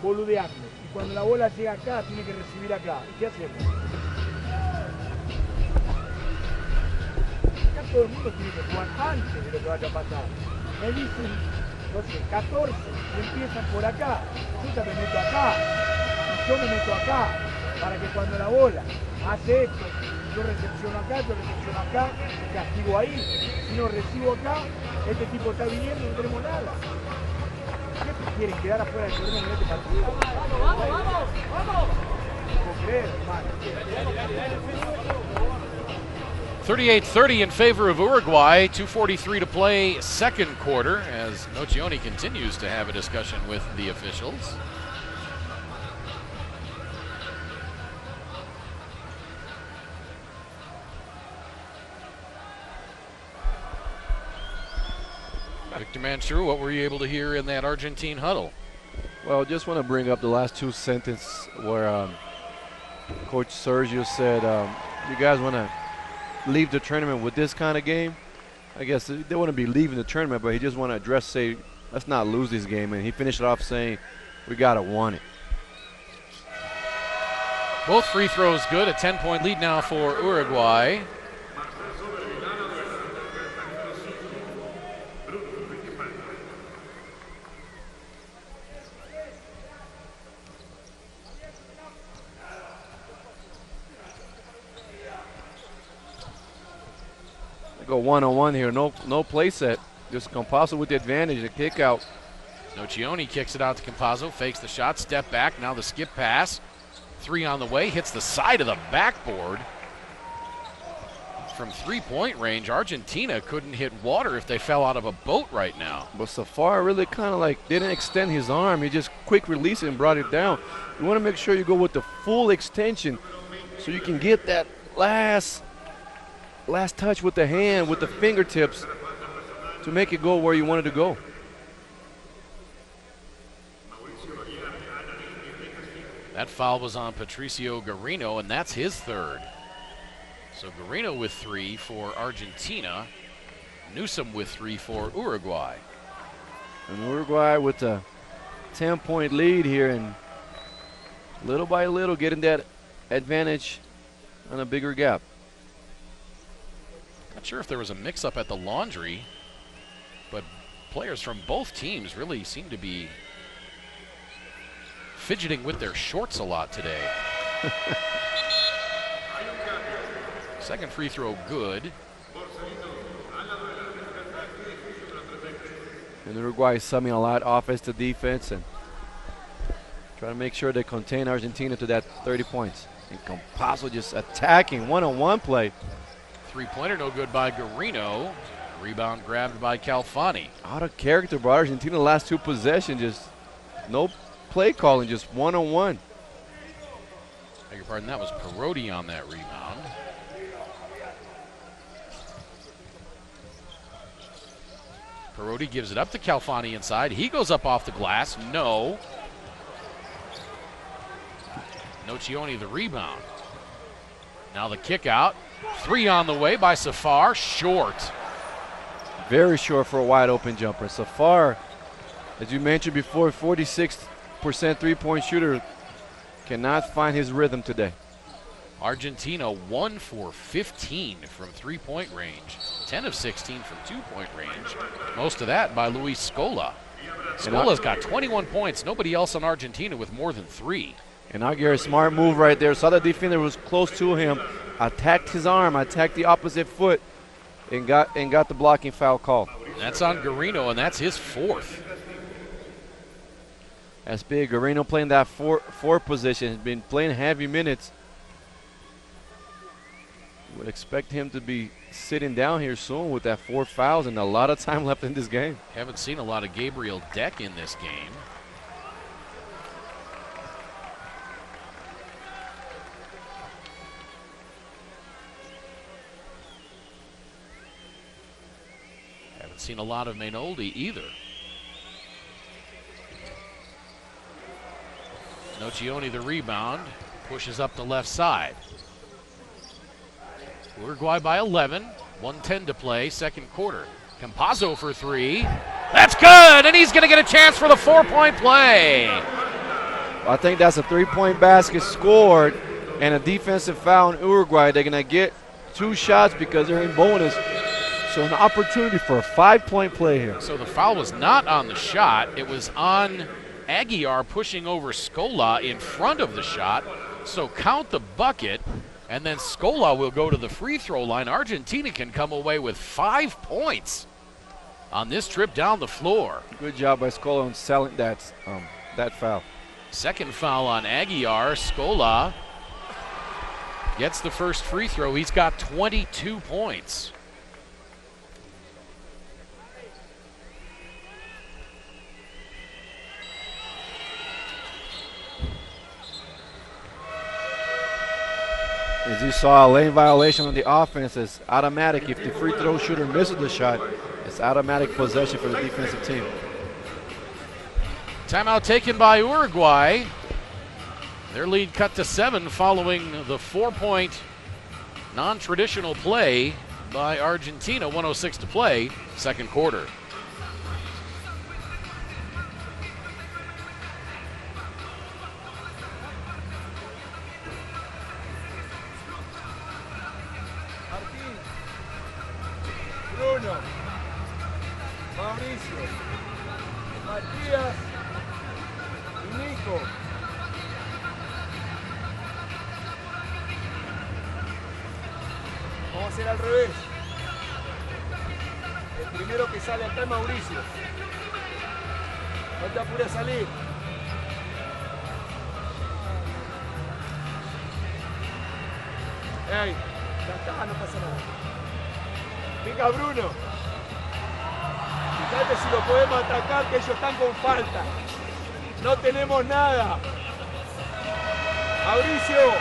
boludeando. Y cuando la bola llega acá, tiene que recibir acá. ¿Y qué hacemos? Acá todo el mundo tiene que jugar antes de lo que vaya a pasar. Me dicen, no sé, 14, y empiezan por acá. Yo me meto acá, y yo me meto acá, para que cuando la bola hace esto, yo recepciono acá, castigo ahí. Si no recibo acá, este tipo está viniendo y no tenemos nada. ¿Qué quieren quedar afuera del torneo en este partido? ¡Vamos! No puedo creer, hermano. 38-30 in favor of Uruguay. 2:43 to play second quarter as Nocioni continues to have a discussion with the officials. Victor Mansour, what were you able to hear in that Argentine huddle? Well, just want to bring up the last two sentences where Coach Sergio said, you guys want to leave the tournament with this kind of game? I guess they want to be leaving the tournament, but he just want to address, say, let's not lose this game. And he finished it off saying, we got to want it. Both free throws good. A 10-point lead now for Uruguay. Go one-on-one here, no play set. Just Campazzo with the advantage, a kick out. Nocioni kicks it out to Campazzo, fakes the shot, step back, now the skip pass. Three on the way, hits the side of the backboard. From three-point range, Argentina couldn't hit water if they fell out of a boat right now. But Safar really kind of like didn't extend his arm. He just quick released it and brought it down. You want to make sure you go with the full extension so you can get that last touch with the hand, with the fingertips, to make it go where you want it to go. That foul was on Patricio Guarino, and that's his third. So Guarino with three for Argentina. Newsom with three for Uruguay. And Uruguay with a 10-point lead here, and little by little getting that advantage on a bigger gap. Not sure if there was a mix-up at the laundry, but players from both teams really seem to be fidgeting with their shorts a lot today. Second free throw good. And Uruguay is summing a lot offense to defense and trying to make sure they contain Argentina to that 30 points. And Campazzo just attacking one-on-one play. Three-pointer no good by Guarino. Rebound grabbed by Calfani. Out of character by Argentina the last two possessions. Just no play calling, just one-on-one. Beg your pardon, that was Perotti on that rebound. Perotti gives it up to Calfani inside. He goes up off the glass. No. Nocioni the rebound. Now the kick out. Three on the way by Safar. Short. Very short for a wide open jumper. Safar, as you mentioned before, 46% three-point shooter, cannot find his rhythm today. Argentina 1 for 15 from three-point range. 10 of 16 from two-point range. Most of that by Luis Scola. Scola's got 21 points. Nobody else on Argentina with more than three. And Aguirre, smart move right there. Saw the defender was close to him, attacked his arm, attacked the opposite foot, and got the blocking foul call. That's on Guarino, and that's his fourth. That's big. Guarino playing that four position. Has been playing heavy minutes. Would expect him to be sitting down here soon with that 4 fouls and a lot of time left in this game. Haven't seen a lot of Gabriel Deck in this game. seen a lot of Mainoldi either. Nocioni the rebound, pushes up the left side. Uruguay by 11, 1:10 to play, second quarter. Campazzo for three. That's good, and he's going to get a chance for the 4-point play. I think that's a 3-point basket scored and a defensive foul in Uruguay. They're going to get 2 shots because they're in bonus. So an opportunity for a 5-point play here. So the foul was not on the shot. It was on Aguiar pushing over Scola in front of the shot. So count the bucket, and then Scola will go to the free throw line. Argentina can come away with 5 points on this trip down the floor. Good job by Scola on selling that foul. Second foul on Aguiar. Scola gets the first free throw. He's got 22 points. As you saw, a lane violation on the offense is automatic. If the free throw shooter misses the shot, it's automatic possession for the defensive team. Timeout taken by Uruguay. Their lead cut to 7 following the 4-point non-traditional play by Argentina. 1:06 to play, second quarter. Bruno, Mauricio, Matías y Nico. Vamos a hacer al revés. El primero que sale acá es Mauricio. No te apures a salir. Ey, ya está, no pasa nada. Venga Bruno. Fíjate si lo podemos atacar, que ellos están con falta. No tenemos nada. Mauricio,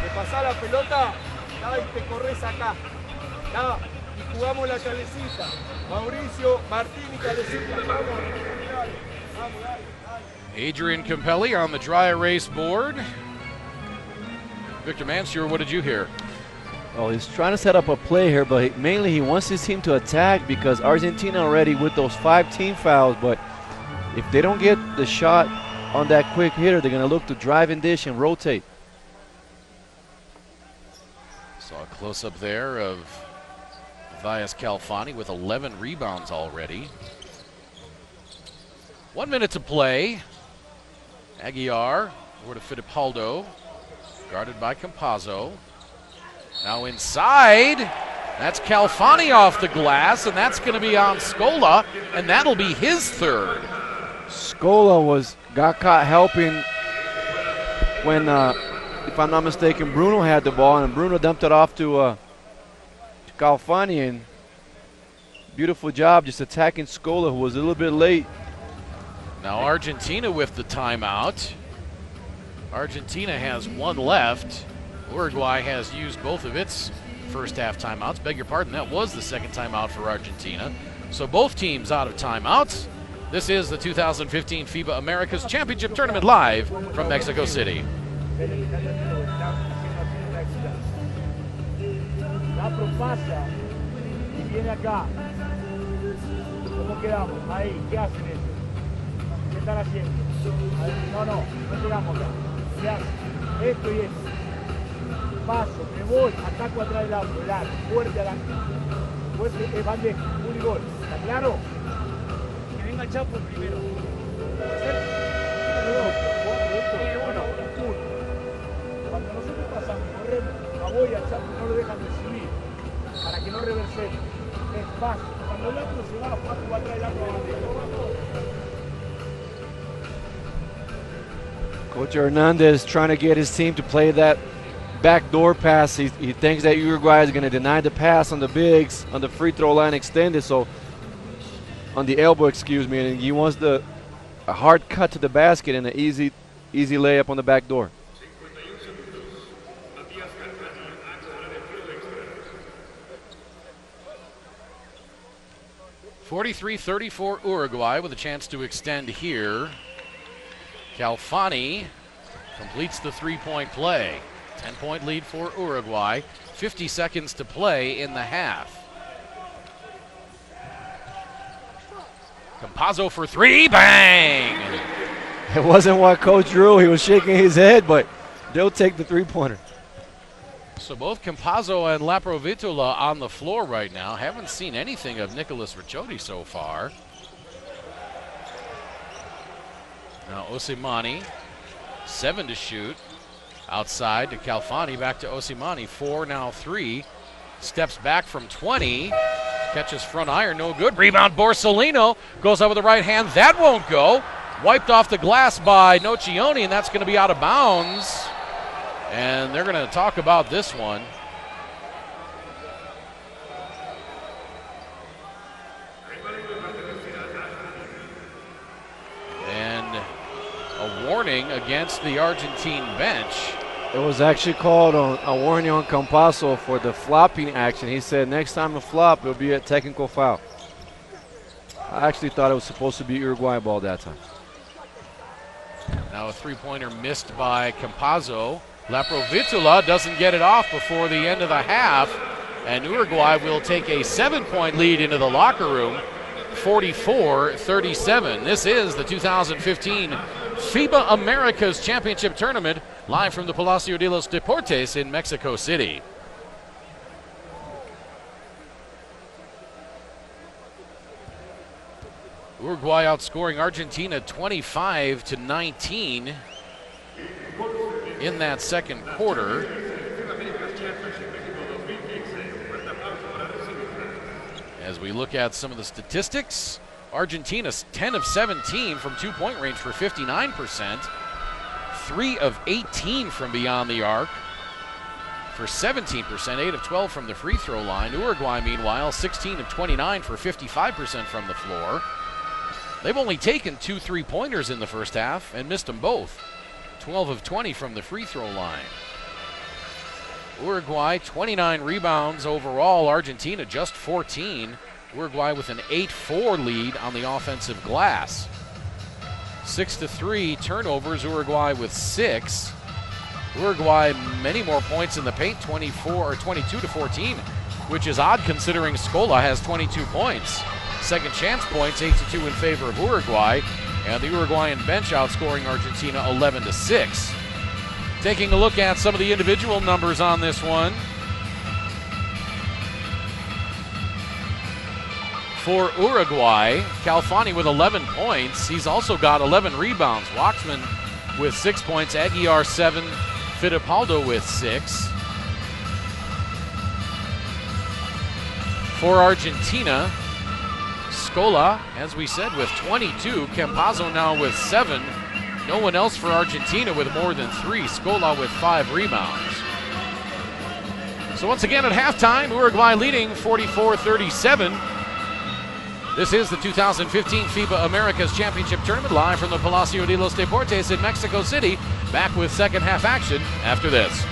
te pasás la pelota, da, y te corres acá. Da, y jugamos la calecita. Mauricio, Martín y calecita. Vamos, dale, vamos, dale. Adrian Campelli on the dry erase board. Victor Mansur, what did you hear? Oh, he's trying to set up a play here, but mainly he wants his team to attack because Argentina already with those 5 team fouls. But if they don't get the shot on that quick hitter, they're going to look to drive and dish and rotate. Saw a close-up there of Vias Calfani with 11 rebounds already. 1 minute to play. Aguiar over to Fittipaldo, guarded by Campazzo. Now inside, that's Calfani off the glass, and that's going to be on Scola, and that'll be his third. Scola got caught helping when, if I'm not mistaken, Bruno had the ball, and Bruno dumped it off to Calfani, and beautiful job just attacking Scola, who was a little bit late. Now Argentina with the timeout. Argentina has 1 left. Uruguay has used both of its first half timeouts. Beg your pardon, that was the second timeout for Argentina. So both teams out of timeouts. This is the 2015 FIBA Americas Championship Tournament live from Mexico City. La propasa y viene acá. ¿Cómo quedamos? Ahí, ¿qué hacen ellos? ¿Qué están haciendo? A ver, no llegamos acá. ¿Qué hacen? Esto y esto. Paso, me voy, ataco atrás del auto, el arco, fuerte adelante. Fuerte, bandeja, un gol. ¿Está claro? Que venga el Chapo primero. Cuando nosotros pasamos, corremos, a voy al Chapo, no lo dejan recibir, para que no reversemos. Es fácil. Cuando el otro se va, Paco atrás del arco de bandeja. Coach Hernandez trying to get his team to play that backdoor pass. He thinks that Uruguay is going to deny the pass on the bigs, on the free throw line extended, so on the elbow, excuse me, and he wants a hard cut to the basket and an easy layup on the back door. 43-34 Uruguay with a chance to extend here. Calfani completes the three-point play. 10-point lead for Uruguay. 50 seconds to play in the half. Campazzo for three, bang! It wasn't what Coach drew. He was shaking his head, but they'll take the three-pointer. So both Campazzo and Laprovitola on the floor right now. Haven't seen anything of Nicholas Ricciotti so far. Now Osimani, 7 to shoot. Outside to Calfani, back to Osimani, 4, now 3. Steps back from 20. Catches front iron, no good. Rebound, Borsellino goes up with the right hand. That won't go. Wiped off the glass by Nocioni, and that's going to be out of bounds. And they're going to talk about this one. And a warning against the Argentine bench. It was actually called a warning on Campazzo for the flopping action. He said next time a flop, it'll be a technical foul. I actually thought it was supposed to be Uruguay ball that time. Now a three-pointer missed by Campazzo. Laprovitola doesn't get it off before the end of the half, and Uruguay will take a 7-point lead into the locker room, 44-37. This is the 2015 FIBA Americas Championship Tournament, live from the Palacio de los Deportes in Mexico City. Uruguay outscoring Argentina 25-19 in that second quarter. As we look at some of the statistics, Argentina's 10 of 17 from two-point range for 59%, 3 of 18 from beyond the arc for 17%, 8 of 12 from the free throw line. Uruguay, meanwhile, 16 of 29 for 55% from the floor. They've only taken 2 three-pointers in the first half and missed them both. 12 of 20 from the free throw line. Uruguay, 29 rebounds overall. Argentina, just 14. Uruguay with an 8-4 lead on the offensive glass. 6-3 turnovers. Uruguay with 6. Uruguay, many more points in the paint, 22-14, which is odd considering Scola has 22 points. Second chance points, 8-2 in favor of Uruguay, and the Uruguayan bench outscoring Argentina 11-6. Taking a look at some of the individual numbers on this one. For Uruguay, Calfani with 11 points. He's also got 11 rebounds. Waxman with 6 points, Aguiar 7, Fittipaldo with 6. For Argentina, Scola, as we said, with 22. Campazzo now with 7. No one else for Argentina with more than 3. Scola with 5 rebounds. So once again at halftime, Uruguay leading 44-37. This is the 2015 FIBA Americas Championship Tournament, live from the Palacio de los Deportes in Mexico City. Back with second half action after this.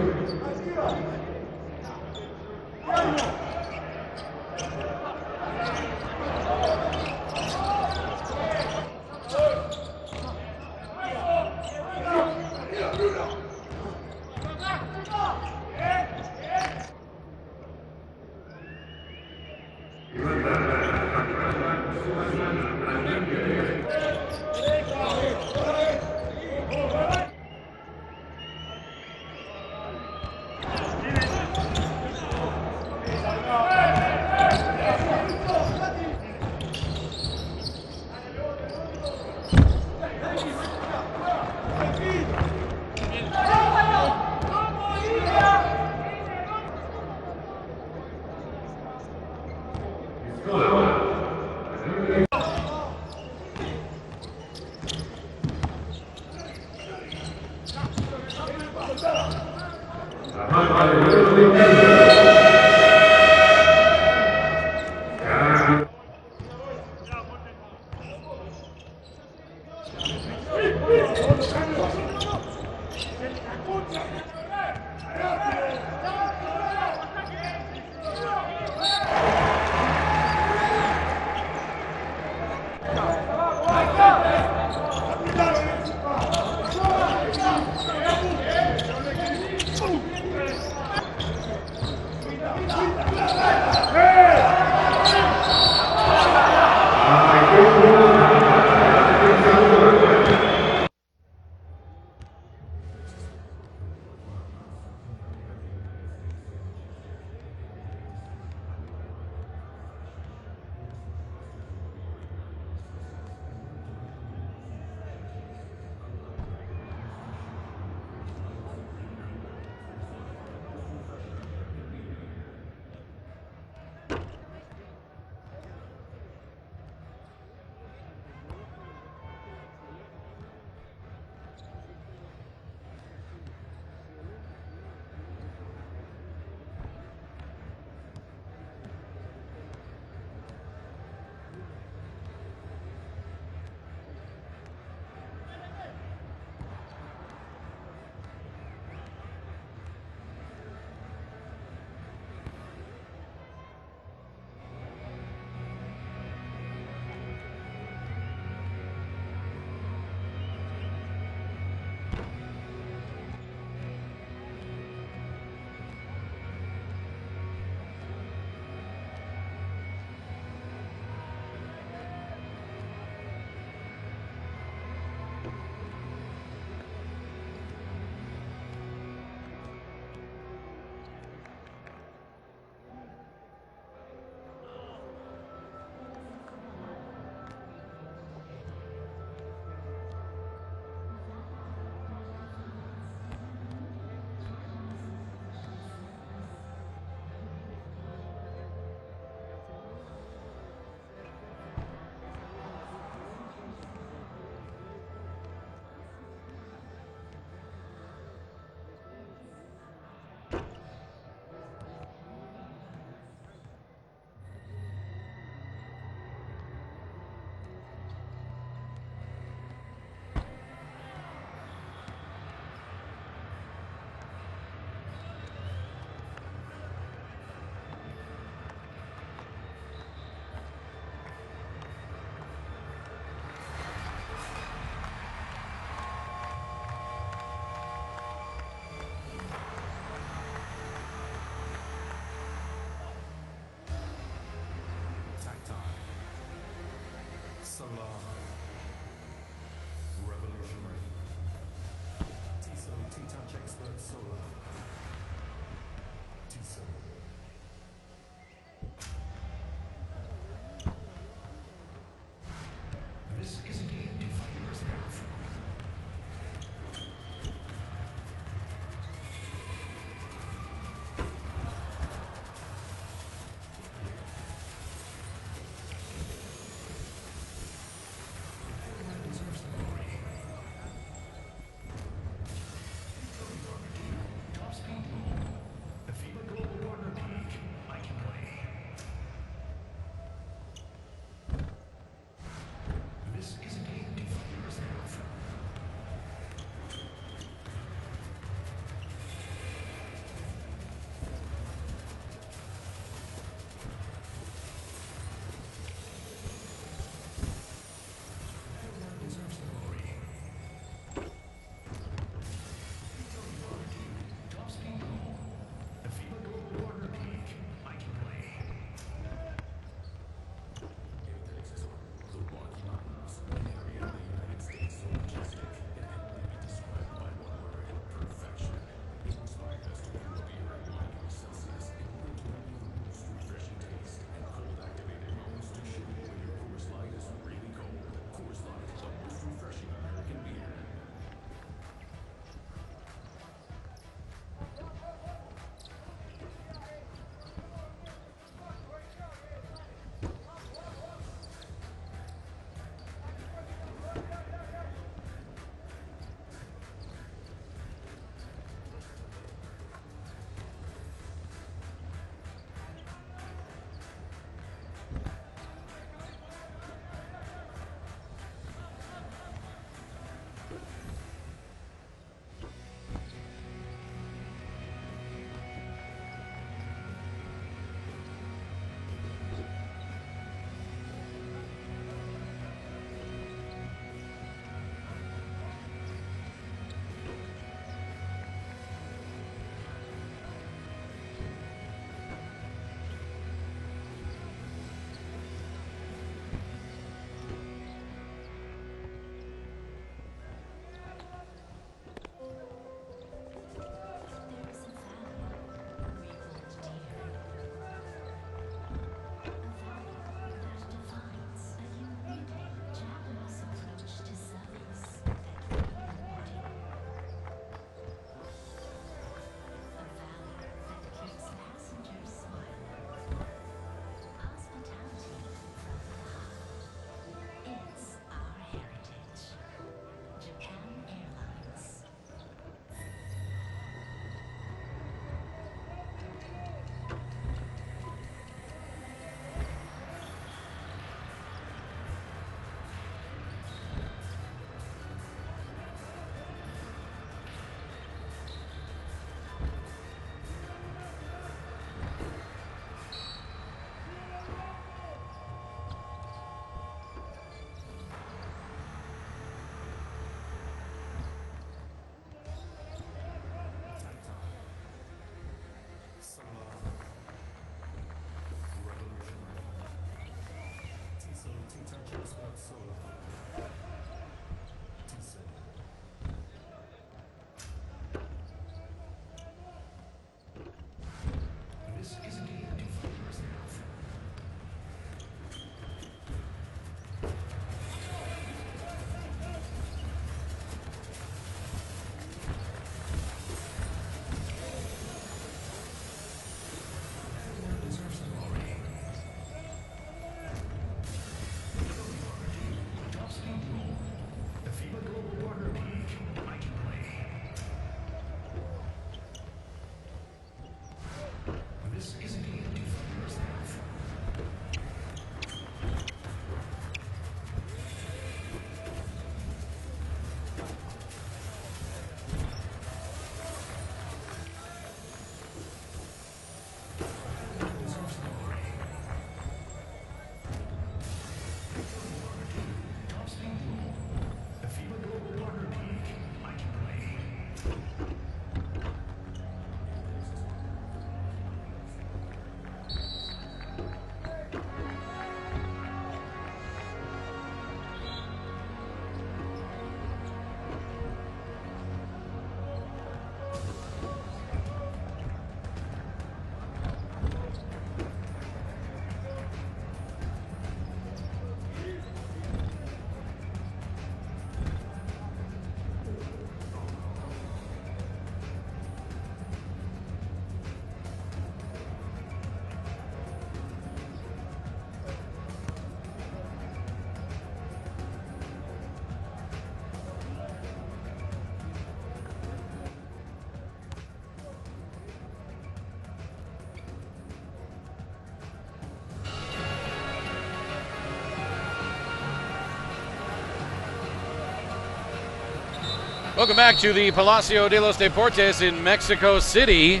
Welcome back to the Palacio de los Deportes in Mexico City.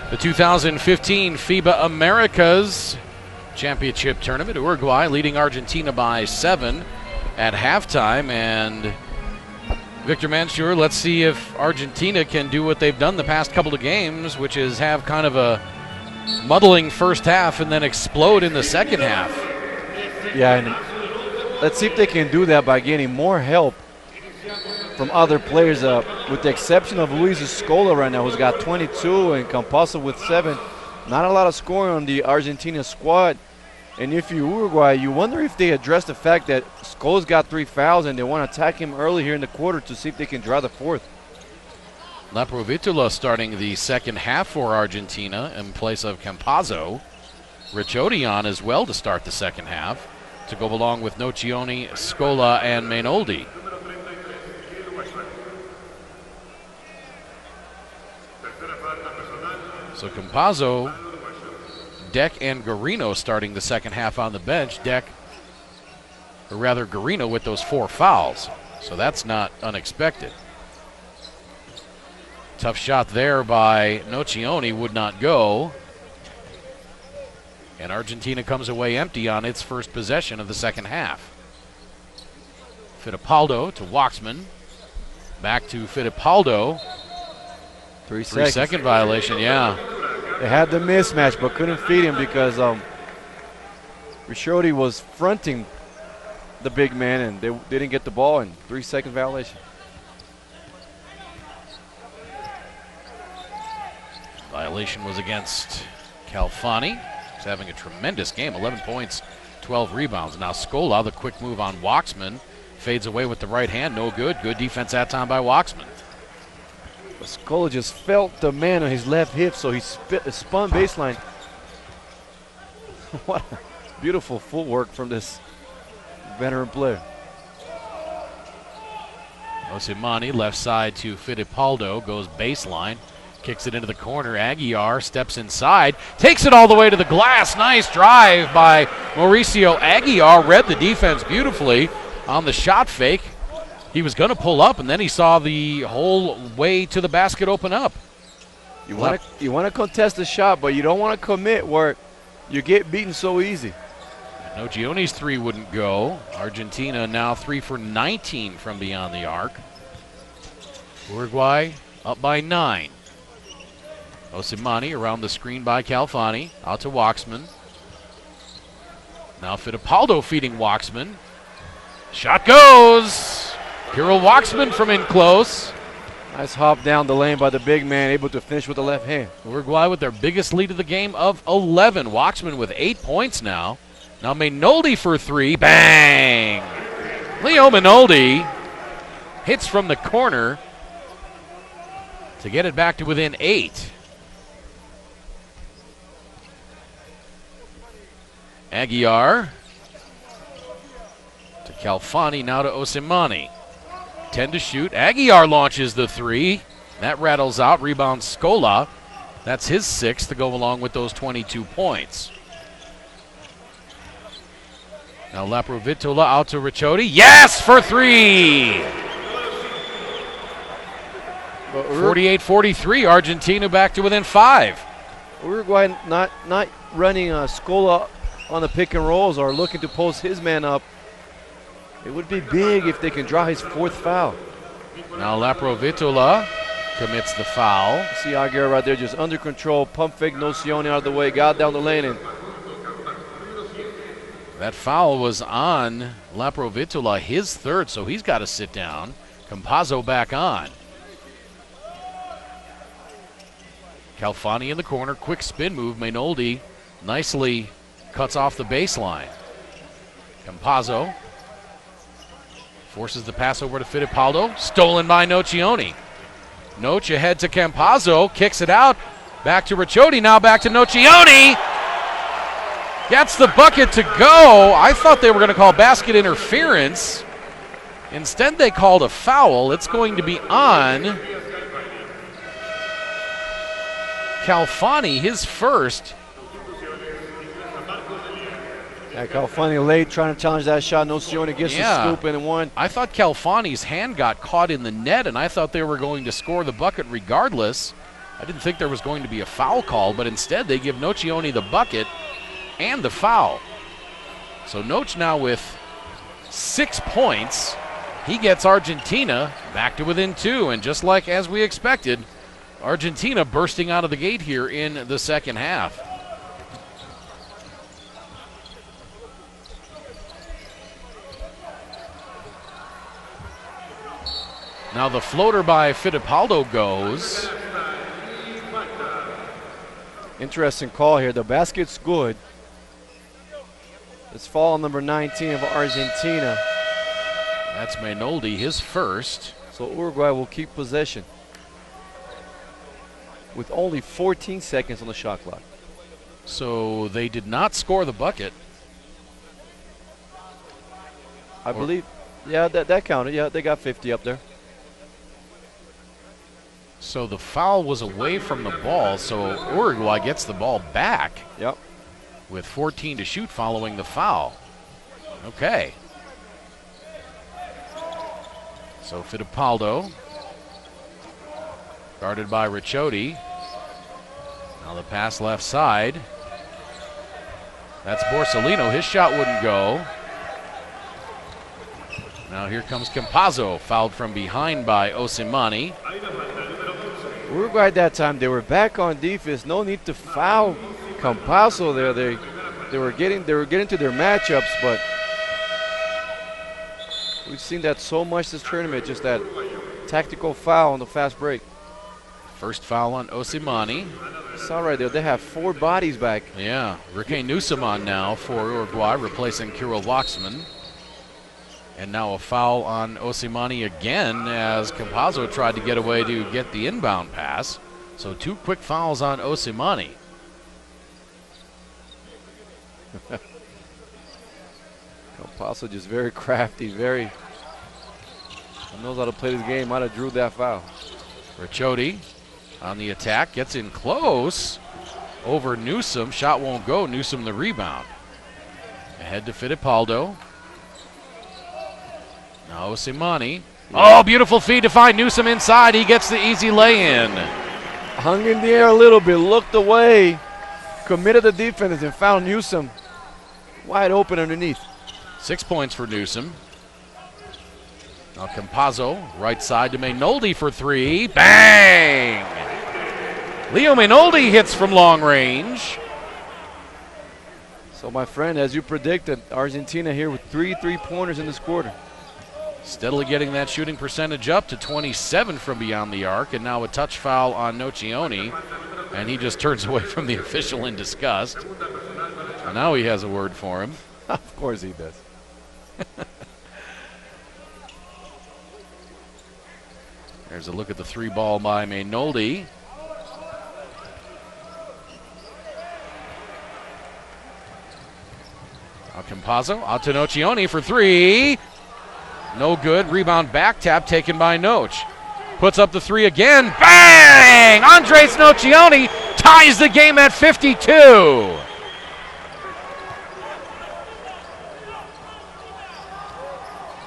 The 2015 FIBA Americas Championship Tournament. Uruguay leading Argentina by 7 at halftime. And Victor Mansur, let's see if Argentina can do what they've done the past couple of games, which is have kind of a muddling first half and then explode in the second half. Yeah, and let's see if they can do that by getting more help from other players, with the exception of Luis Escola right now, who's got 22, and Campazzo with 7. Not a lot of scoring on the Argentina squad. And if you're Uruguay, you wonder if they address the fact that Escola's got 3 fouls and they want to attack him early here in the quarter to see if they can draw the 4th. Laprovitola starting the second half for Argentina in place of Campazzo. Ricciotti on as well to start the second half to go along with Nocioni, Scola, and Mainoldi. So Campazzo, Deck, and Garino starting the second half on the bench. Deck, or rather Garino with those 4 fouls. So that's not unexpected. Tough shot there by Nocioni, would not go. And Argentina comes away empty on its first possession of the second half. Fittipaldo to Waxman. Back to Fittipaldo. 3 seconds. 3-second violation, yeah. They had the mismatch but couldn't feed him because Ricciotti was fronting the big man and they didn't get the ball, and 3-second violation. Violation was against Calfani. He's having a tremendous game, 11 points, 12 rebounds. Now Scola, the quick move on Waxman, fades away with the right hand, no good. Good defense that time by Waxman. Scola just felt the man on his left hip, so he spun baseline. What beautiful footwork from this veteran player. Osimani, left side to Fittipaldo, goes baseline, kicks it into the corner. Aguiar steps inside, takes it all the way to the glass. Nice drive by Mauricio Aguiar. Read the defense beautifully on the shot fake. He was going to pull up, and then he saw the whole way to the basket open up. You want to contest the shot, but you don't want to commit where you get beaten so easy. Nocioni's 3 wouldn't go. Argentina now 3 for 19 from beyond the arc. Uruguay up by 9. Osimani around the screen by Calfani. Out to Waxman. Now Fittipaldo feeding Waxman. Shot goes! Kirill Waxman from in close. Nice hop down the lane by the big man, able to finish with the left hand. Uruguay with their biggest lead of the game of 11. Waxman with 8 points now. Now Mainoldi for 3. Bang! Leo Mainoldi hits from the corner to get it back to within 8. Aguiar to Calfani, now to Osimani. 10 to shoot. Aguiar launches the 3. That rattles out. Rebound Scola. That's his 6th to go along with those 22 points. Now Laprovitola out to Ricciotti. Yes, for 3! 48-43. Argentina back to within 5. Uruguay not running Scola on the pick and rolls or looking to post his man up. It would be big if they can draw his 4th foul. Now Laprovitola commits the foul. See Aguiar right there just under control. Pump fake Nocioni out of the way. Got down the lane. And that foul was on Laprovitola, his 3rd, so he's got to sit down. Campazzo back on. Calfani in the corner. Quick spin move. Mainoldi nicely cuts off the baseline. Campazzo forces the pass over to Fittipaldo. Stolen by Nocioni. Noce ahead to Campazzo. Kicks it out. Back to Ricciotti. Now back to Nocioni. Gets the bucket to go. I thought they were going to call basket interference. Instead, they called a foul. It's going to be on Calfani, his 1st. Yeah, Calfani late trying to challenge that shot. Nocioni gets the scoop in and one. I thought Calfani's hand got caught in the net, and I thought they were going to score the bucket regardless. I didn't think there was going to be a foul call, but instead they give Nocioni the bucket and the foul. So Noc now with 6 points. He gets Argentina back to within 2, and just like as we expected, Argentina bursting out of the gate here in the second half. Now the floater by Fittipaldo goes. Interesting call here. The basket's good. It's foul number 19 of Argentina. That's Mainoldi, his first. So Uruguay will keep possession with only 14 seconds on the shot clock. So they did not score the bucket. I believe, yeah, that counted. Yeah, they got 50 up there. So the foul was away from the ball, so Uruguay gets the ball back. Yep. With 14 to shoot following the foul. Okay. So Fittipaldo, guarded by Ricciotti. Now the pass left side. That's Borsellino. His shot wouldn't go. Now here comes Campazzo, fouled from behind by Osimani. Uruguay at that time, they were back on defense. No need to foul Campazzo there. They were getting to their matchups, but we've seen that so much this tournament, just that tactical foul on the fast break. First foul on Osimani. It's all right there. They have 4 bodies back. Yeah, Rique Newsom on now for Uruguay, replacing Kirill Waxman. And now a foul on Osimani again as Campazzo tried to get away to get the inbound pass. So 2 quick fouls on Osimani. Campazzo just very crafty, he knows how to play this game. Might have drew that foul. Ricciotti on the attack, gets in close over Newsom. Shot won't go. Newsom the rebound. Ahead to Fittipaldo. Now Osimani. Oh, beautiful feed to find Newsom inside. He gets the easy lay-in. Hung in the air a little bit, looked away, committed the defense, and found Newsom wide open underneath. 6 points for Newsom. Now Campazzo, right side to Mainoldi for 3. Bang! Leo Mainoldi hits from long range. So, my friend, as you predicted, Argentina here with 3 3-pointers in this quarter. Steadily getting that shooting percentage up to 27 from beyond the arc, and now a touch foul on Nocioni, and he just turns away from the official in disgust. And now he has a word for him. Of course he does. There's a look at the 3 ball by Mainoldi. Now Campazzo out to Nocioni for 3. No good. Rebound back tap taken by Noc. Puts up the 3 again. Bang! Andres Nocioni ties the game at 52.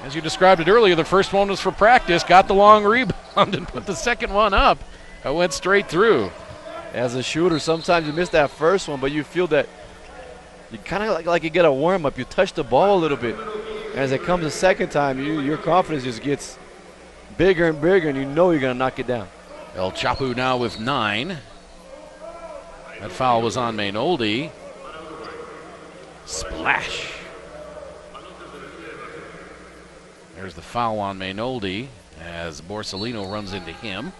As you described it earlier, the first one was for practice, got the long rebound and put the second one up. It went straight through. As a shooter, sometimes you miss that first one, but you feel that you kind of like you get a warm-up. You touch the ball a little bit. As it comes the second time, your confidence just gets bigger and bigger, and you know you're going to knock it down. El Chapu now with 9. That foul was on Mainoldi. Splash. There's the foul on Mainoldi as Borsellino runs into him.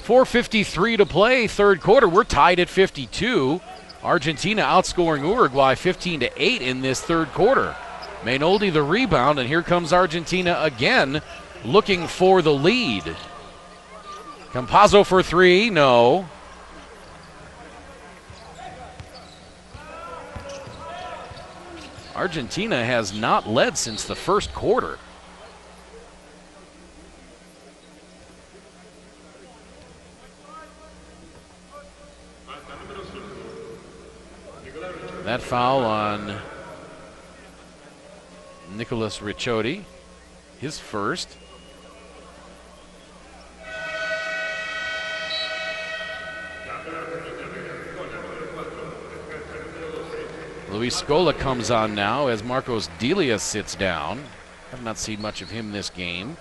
4:53 to play, third quarter. We're tied at 52. Argentina outscoring Uruguay 15-8 in this third quarter. Mainoldi the rebound, and here comes Argentina again looking for the lead. Campazzo for 3, no. Argentina has not led since the first quarter. That foul on Nicholas Ricciotti, his first. Luis Scola comes on now as Marcos Delia sits down. Have not seen much of him this game.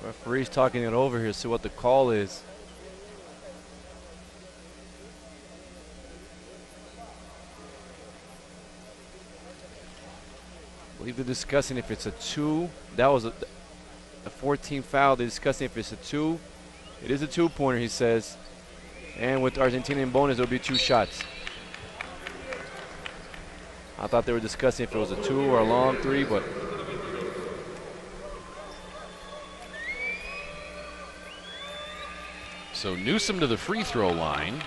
Referee's talking it over here, see what the call is. I believe they're discussing if it's a 2. That was a 14 foul. They're discussing if it's a 2. It is a 2-pointer, he says. And with Argentinian bonus, there'll be 2 shots. I thought they were discussing if it was a 2 or a long 3, but so Newsom to the free throw line.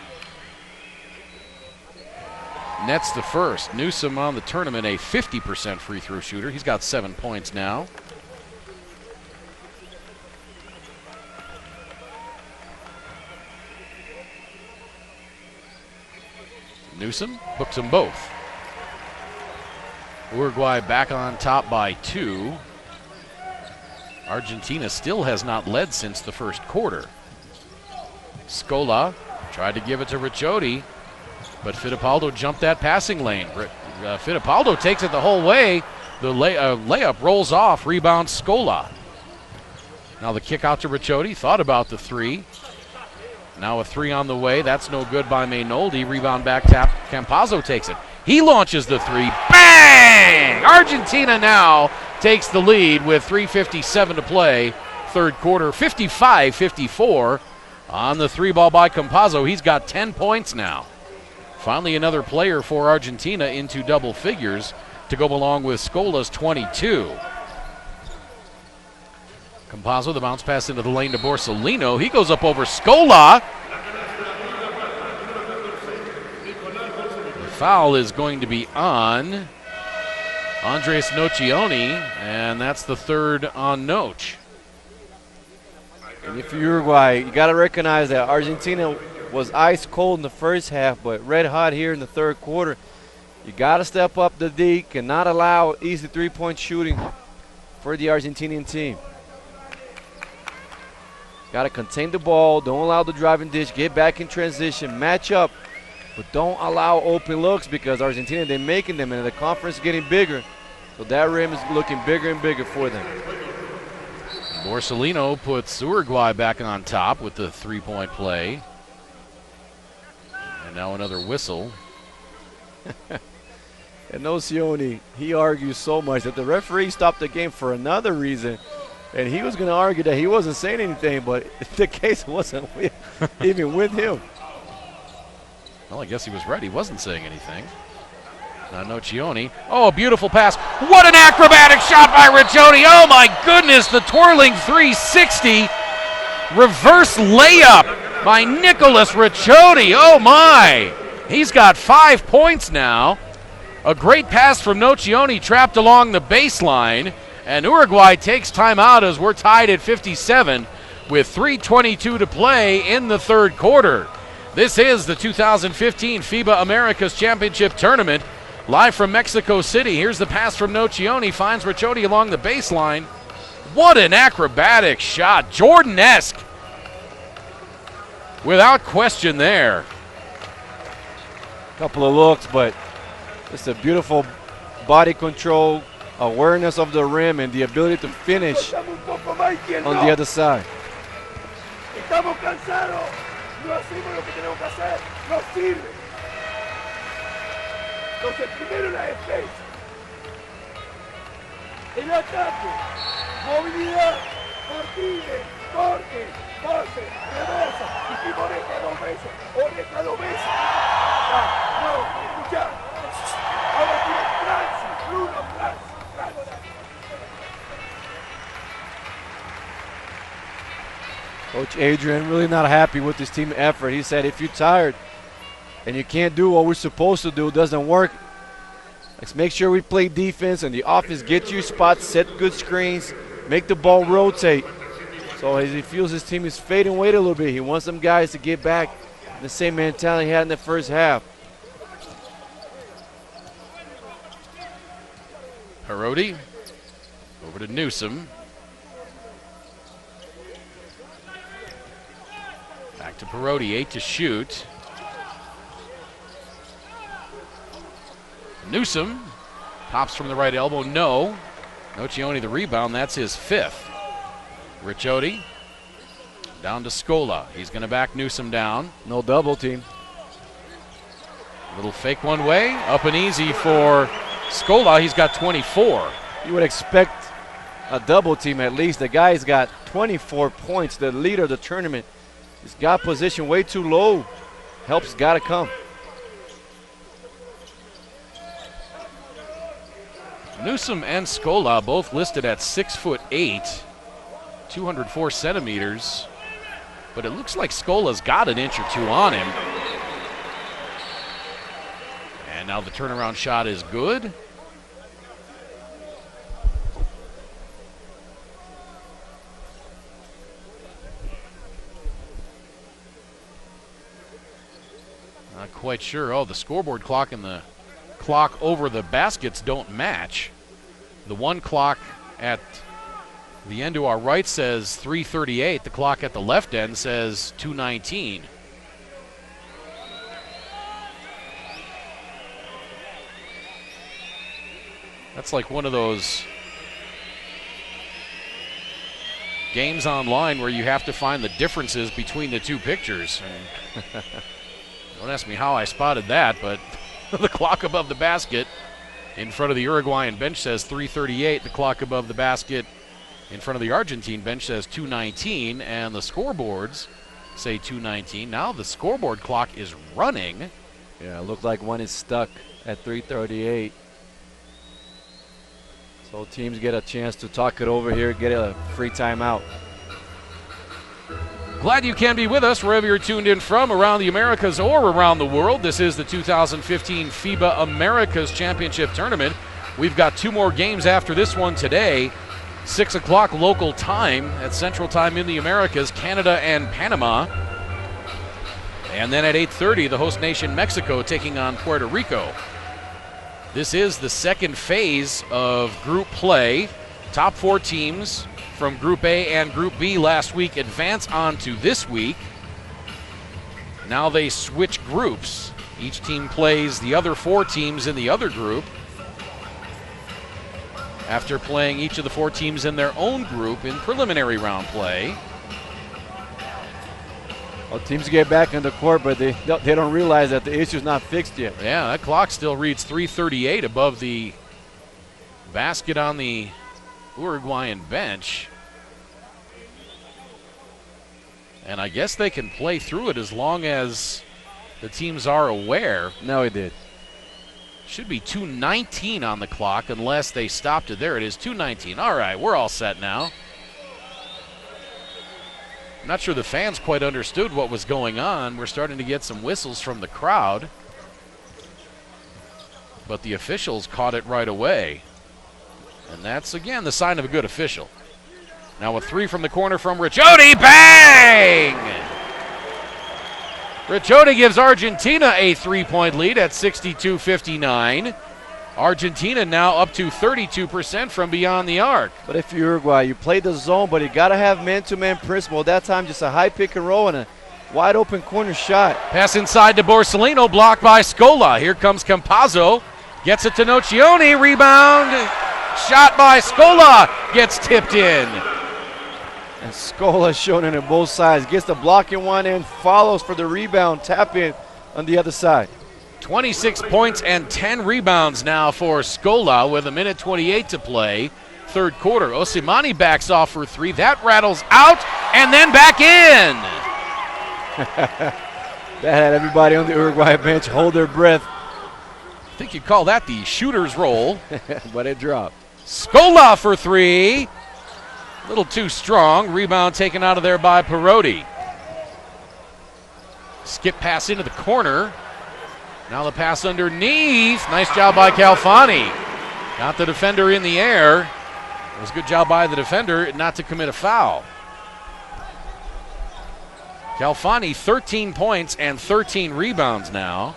Nets the first. Newsom on the tournament, a 50% free throw shooter. He's got 7 points now. Newsom hooks them both. Uruguay back on top by 2. Argentina still has not led since the first quarter. Scola tried to give it to Ricciotti, but Fittipaldo jumped that passing lane. Fittipaldo takes it the whole way. The layup rolls off, rebound Scola. Now the kick out to Ricciotti, thought about the 3. Now a 3 on the way, that's no good by Mainoldi. Rebound back tap, Campazzo takes it. He launches the 3, bang! Argentina now takes the lead with 3:57 to play. Third quarter, 55-54. On the 3-ball by Campazzo, he's got 10 points now. Finally another player for Argentina into double figures to go along with Scola's 22. Campazzo, the bounce pass into the lane to Borsellino. He goes up over Scola. The foul is going to be on Andres Nocioni, and that's the third on Noche. and if you're Uruguay, you got to recognize that Argentina was ice cold in the first half, but red hot here in the third quarter. You got to step up the deke and not allow easy three-point shooting for the Argentinian team. Got to contain the ball. Don't allow the driving dish. Get back in transition. Match up. But don't allow open looks because Argentina, they're making them, and the conference is getting bigger. So that rim is looking bigger and bigger for them. Borsellino puts Uruguay back on top with the three-point play. And now another whistle. And Nocioni, he argues so much that the referee stopped the game for another reason. And he was going to argue that he wasn't saying anything, but the case wasn't even with him. Well, I guess he was right. He wasn't saying anything. Now Nocioni. Oh, a beautiful pass. What an acrobatic shot by Ricciotti. Oh, my goodness. The twirling 360. Reverse layup by Nicholas Ricciotti. Oh, my. He's got 5 points now. A great pass from Nocioni trapped along the baseline. And Uruguay takes timeout as we're tied at 57 with 3:22 to play in the third quarter. This is the 2015 FIBA Americas Championship Tournament. Live from Mexico City. Here's the pass from Nocioni. Finds Ricciotti along the baseline. What an acrobatic shot. Jordan-esque. Without question there. Couple of looks, but it's a beautiful body control, awareness of the rim, and the ability to finish on the other side. Estamos cansados. No hacemos lo que tenemos que hacer. No sirve. Entonces, primero la defensa. El ataque. Movilidad. Martínez. Corte. Pase. Reversa. Y si Oreja 2 veces. Oreja 2 veces. No, escuchá. Ahora tiene Francis. Bruno Francis. Coach Adrian really not happy with his team effort. He said if you're tired and you can't do what we're supposed to do, it doesn't work. Let's make sure we play defense and the offense get you spots, set good screens, make the ball rotate. So as he feels his team is fading away a little bit, he wants some guys to get back The same mentality he had in the first half. Parodi over to Newsom. Back to Parodi, 8 to shoot. Newsom pops from the right elbow, no. Nocioni the rebound, that's his 5th. Riccioti down to Scola. He's going to back Newsom down. No double team. Little fake one way, up and easy for Scola. He's got 24. You would expect a double team at least. The guy's got 24 points, the leader of the tournament. He's got position way too low. Help's got to come. Newsom and Scola both listed at 6'8", 204 centimeters. But it looks like Scola's got an inch or two on him. And now the turnaround shot is good. Not quite sure. Oh, the scoreboard clock and the clock over the baskets don't match. The one clock at the end to our right says 3:38. The clock at the left end says 2:19. That's like one of those games online where you have to find the differences between the two pictures. And don't ask me how I spotted that, but the clock above the basket in front of the Uruguayan bench says 3:38. The clock above the basket in front of the Argentine bench says 2:19, and the scoreboards say 2:19. Now the scoreboard clock is running. Yeah, it looked like one is stuck at 3:38. So teams get a chance to talk it over here, get a free timeout. Glad you can be with us wherever you're tuned in from, around the Americas or around the world. This is the 2015 FIBA Americas Championship Tournament. We've got 2 more games after this one today. 6 o'clock local time at Central Time in the Americas, Canada and Panama. And then at 8:30, the host nation Mexico taking on Puerto Rico. This is the second phase of group play. Top 4 teams from Group A and Group B last week advance on to this week. Now they switch groups. Each team plays the other 4 teams in the other group after playing each of the 4 teams in their own group in preliminary round play. Well, teams get back in the court, but they don't realize that the issue's not fixed yet. Yeah, that clock still reads 3:38 above the basket on the Uruguayan bench. And I guess they can play through it as long as the teams are aware. No, he did. Should be 2:19 on the clock unless they stopped it. There it is, 2:19. All right, we're all set now. I'm not sure the fans quite understood what was going on. We're starting to get some whistles from the crowd. But the officials caught it right away. And that's, again, the sign of a good official. Now a 3 from the corner from Riccioti. Bang! Riccioti gives Argentina a 3-point lead at 62-59. Argentina now up to 32% from beyond the arc. But if you're Uruguay, you play the zone, but you got to have man-to-man principle. That time, just a high pick and roll and a wide-open corner shot. Pass inside to Borsellino, blocked by Scola. Here comes Campazzo. Gets it to Nocioni. Rebound. Shot by Scola. Gets tipped in. And Scola showing it on both sides. Gets the block in one end, follows for the rebound, tap in on the other side. 26 points and 10 rebounds now for Scola with 1:28 to play. Third quarter. Osimani backs off for 3. That rattles out and then back in. That had everybody on the Uruguay bench hold their breath. I think you'd call that the shooter's roll. But it dropped. Scola for 3. A little too strong. Rebound taken out of there by Parodi. Skip pass into the corner. Now the pass underneath. Nice job by Calfani. Got the defender in the air. It was a good job by the defender not to commit a foul. Calfani, 13 points and 13 rebounds now.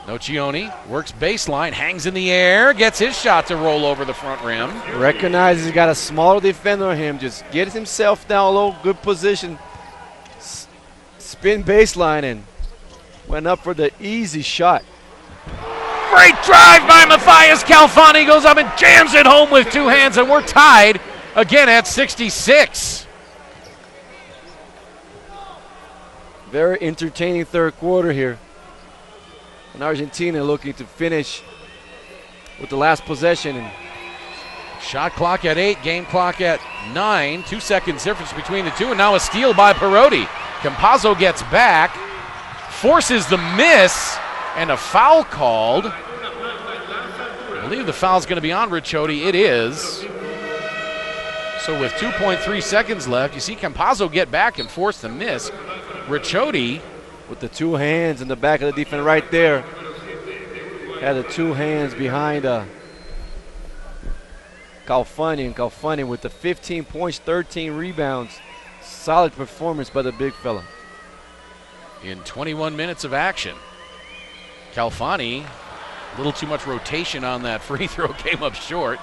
Nocioni works baseline, hangs in the air, gets his shot to roll over the front rim. Recognizes he's got a smaller defender on him. Just gets himself down low, good position. Spin baseline and went up for the easy shot. Great drive by Matthias Calfani, goes up and jams it home with two hands, and we're tied again at 66. Very entertaining third quarter here. And Argentina looking to finish with the last possession. And shot clock at 8, game clock at 9. 2 seconds difference between the two, and now a steal by Perotti. Campazzo gets back, forces the miss, and a foul called. I believe the foul's going to be on Ricciotti. It is. So with 2.3 seconds left, you see Campazzo get back and force the miss. Ricciotti with the two hands in the back of the defense right there. Had the two hands behind Calfani, and Calfani with the 15 points, 13 rebounds. Solid performance by the big fella. In 21 minutes of action, Calfani, a little too much rotation on that free throw, came up short.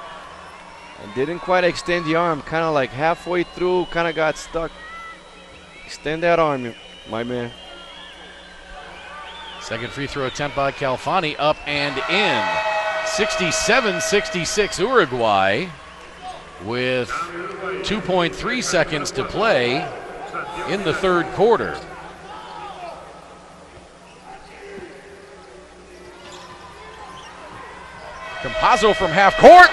And didn't quite extend the arm, kind of like halfway through, kind of got stuck. Extend that arm, my man. Second free throw attempt by Calfani, up and in. 67-66 Uruguay with 2.3 seconds to play in the third quarter. Campazzo from half court.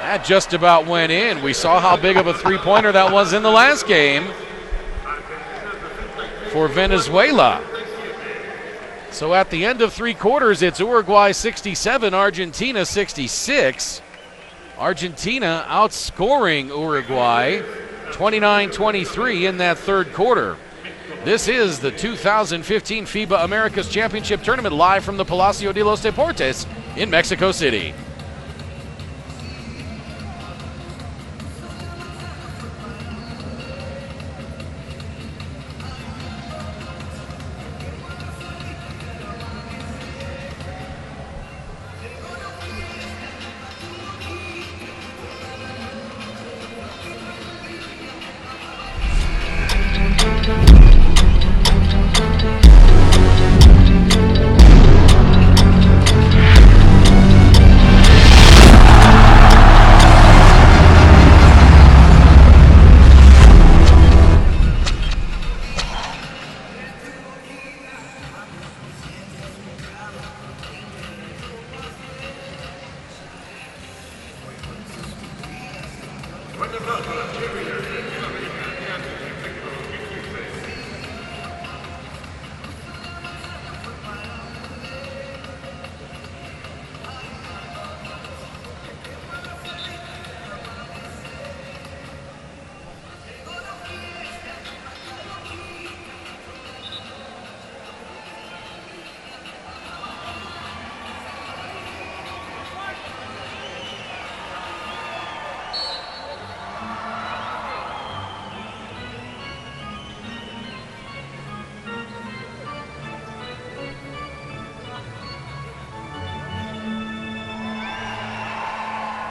That just about went in. We saw how big of a three-pointer that was in the last game for Venezuela. So at the end of three quarters, it's Uruguay 67, Argentina 66. Argentina outscoring Uruguay 29-23 in that third quarter. This is the 2015 FIBA Americas Championship Tournament, live from the Palacio de los Deportes in Mexico City.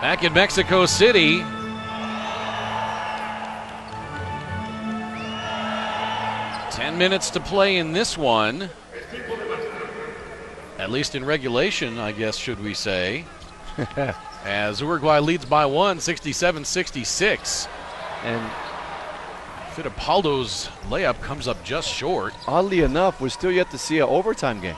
Back in Mexico City, minutes to play in this one, at least in regulation, I guess, should we say, as Uruguay leads by one, 67-66. And Fittipaldo's layup comes up just short. Oddly enough, we're still yet to see an overtime game.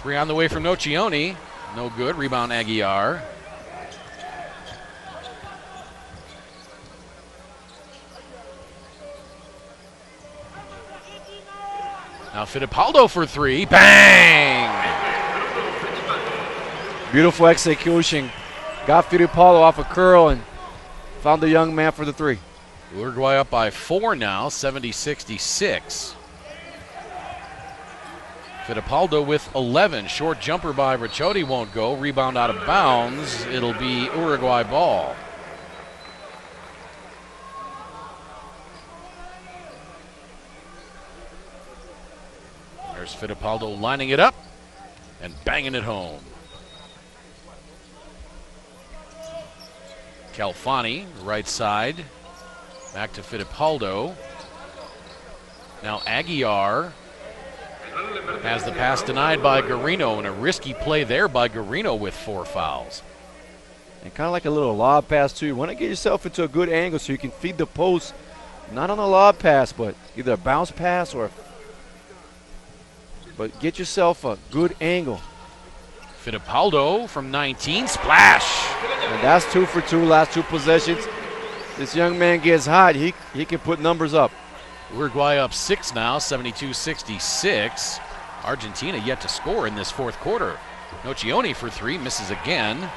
Three on the way from Nocioni. No good. Rebound Aguiar. Now Fittipaldo for three. Bang! Beautiful execution. Got Fittipaldo off a curl and found the young man for the three. Uruguay up by 4 now, 70-66. Fittipaldo with 11. Short jumper by Ricciotti won't go. Rebound out of bounds. It'll be Uruguay ball. There's Fittipaldo lining it up and banging it home. Calfani, right side. Back to Fittipaldo. Now Aguiar has the pass denied by Garino, and a risky play there by Garino with 4 fouls. And kind of like a little lob pass too. You want to get yourself into a good angle so you can feed the post, not on a lob pass, but either a bounce pass but get yourself a good angle. Fittipaldo from 19, splash. And that's 2 for 2, last 2 possessions. This young man gets hot, he can put numbers up. Uruguay up 6 now, 72-66. Argentina yet to score in this 4th quarter. Nocioni for 3, misses again.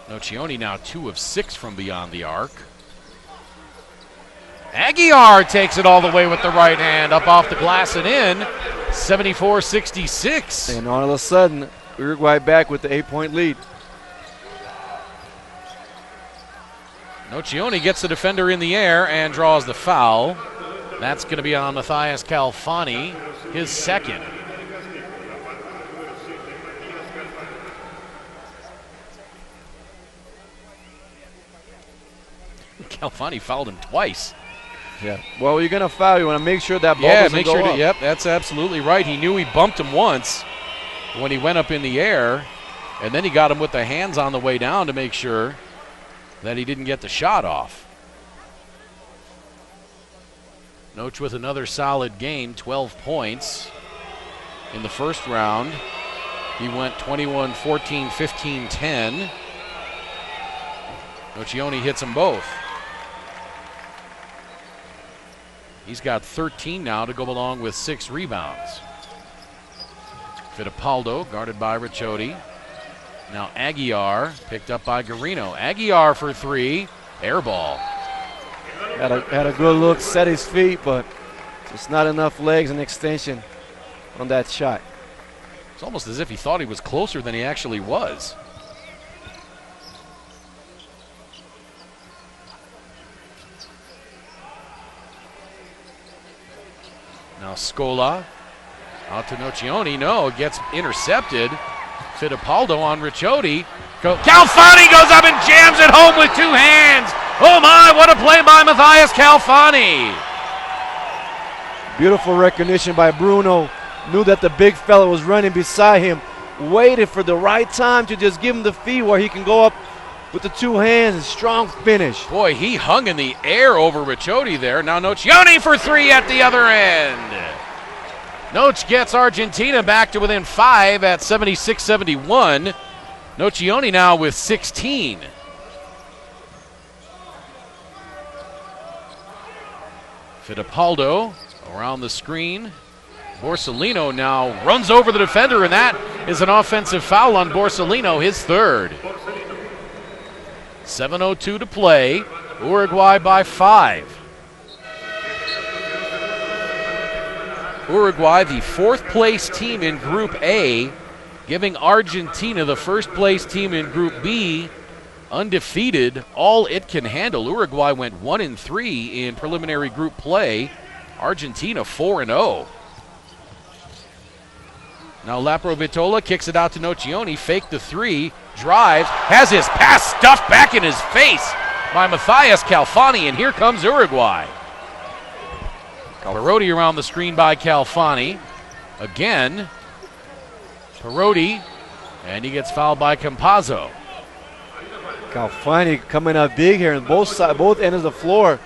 Nocioni now 2 of 6 from beyond the arc. Aguiar takes it all the way with the right hand, up off the glass and in, 74-66. And all of a sudden, Uruguay back with the 8-point lead. Nocioni gets the defender in the air and draws the foul. That's going to be on Matthias Calfani, his 2nd. Calfani fouled him twice. Yeah. Well, you're going to foul. You want to make sure that ball doesn't go up. Yep, that's absolutely right. He knew he bumped him once when he went up in the air, and then he got him with the hands on the way down to make sure that he didn't get the shot off. Noach with another solid game, 12 points in the first round. He went 21, 14, 15, 10. Nocioni hits them both. He's got 13 now to go along with 6 rebounds. Fittipaldo guarded by Ricciotti. Now Aguiar picked up by Garino. Aguiar for 3, air ball. Had a good look, set his feet, but just not enough legs and extension on that shot. It's almost as if he thought he was closer than he actually was. Now Scola out to Nocioni. No, it gets intercepted. Fittipaldo on Ricciotti. Calfani goes up and jams it home with 2 hands. Oh my, what a play by Matthias Calfani. Beautiful recognition by Bruno. Knew that the big fella was running beside him. Waited for the right time to just give him the feed where he can go up with the 2 hands and strong finish. Boy, he hung in the air over Ricciotti there. Now Nocioni for 3 at the other end. Noach gets Argentina back to within 5 at 76-71. Nocioni now with 16. Fittipaldo around the screen. Borsellino now runs over the defender, and that is an offensive foul on Borsellino, his 3rd. 7:02 to play. Uruguay by 5. Uruguay, the 4th place team in Group A, giving Argentina, the 1st place team in Group B, undefeated, all it can handle. Uruguay went 1-3 in preliminary group play. Argentina 4-0. Now Laprovitola kicks it out to Nocioni, faked the 3, drives, has his pass stuffed back in his face by Matthias Calfani, and here comes Uruguay. Perotti around the screen by Calfani. Again, Perotti, and he gets fouled by Campazzo. Calfani coming up big here on both ends of the floor.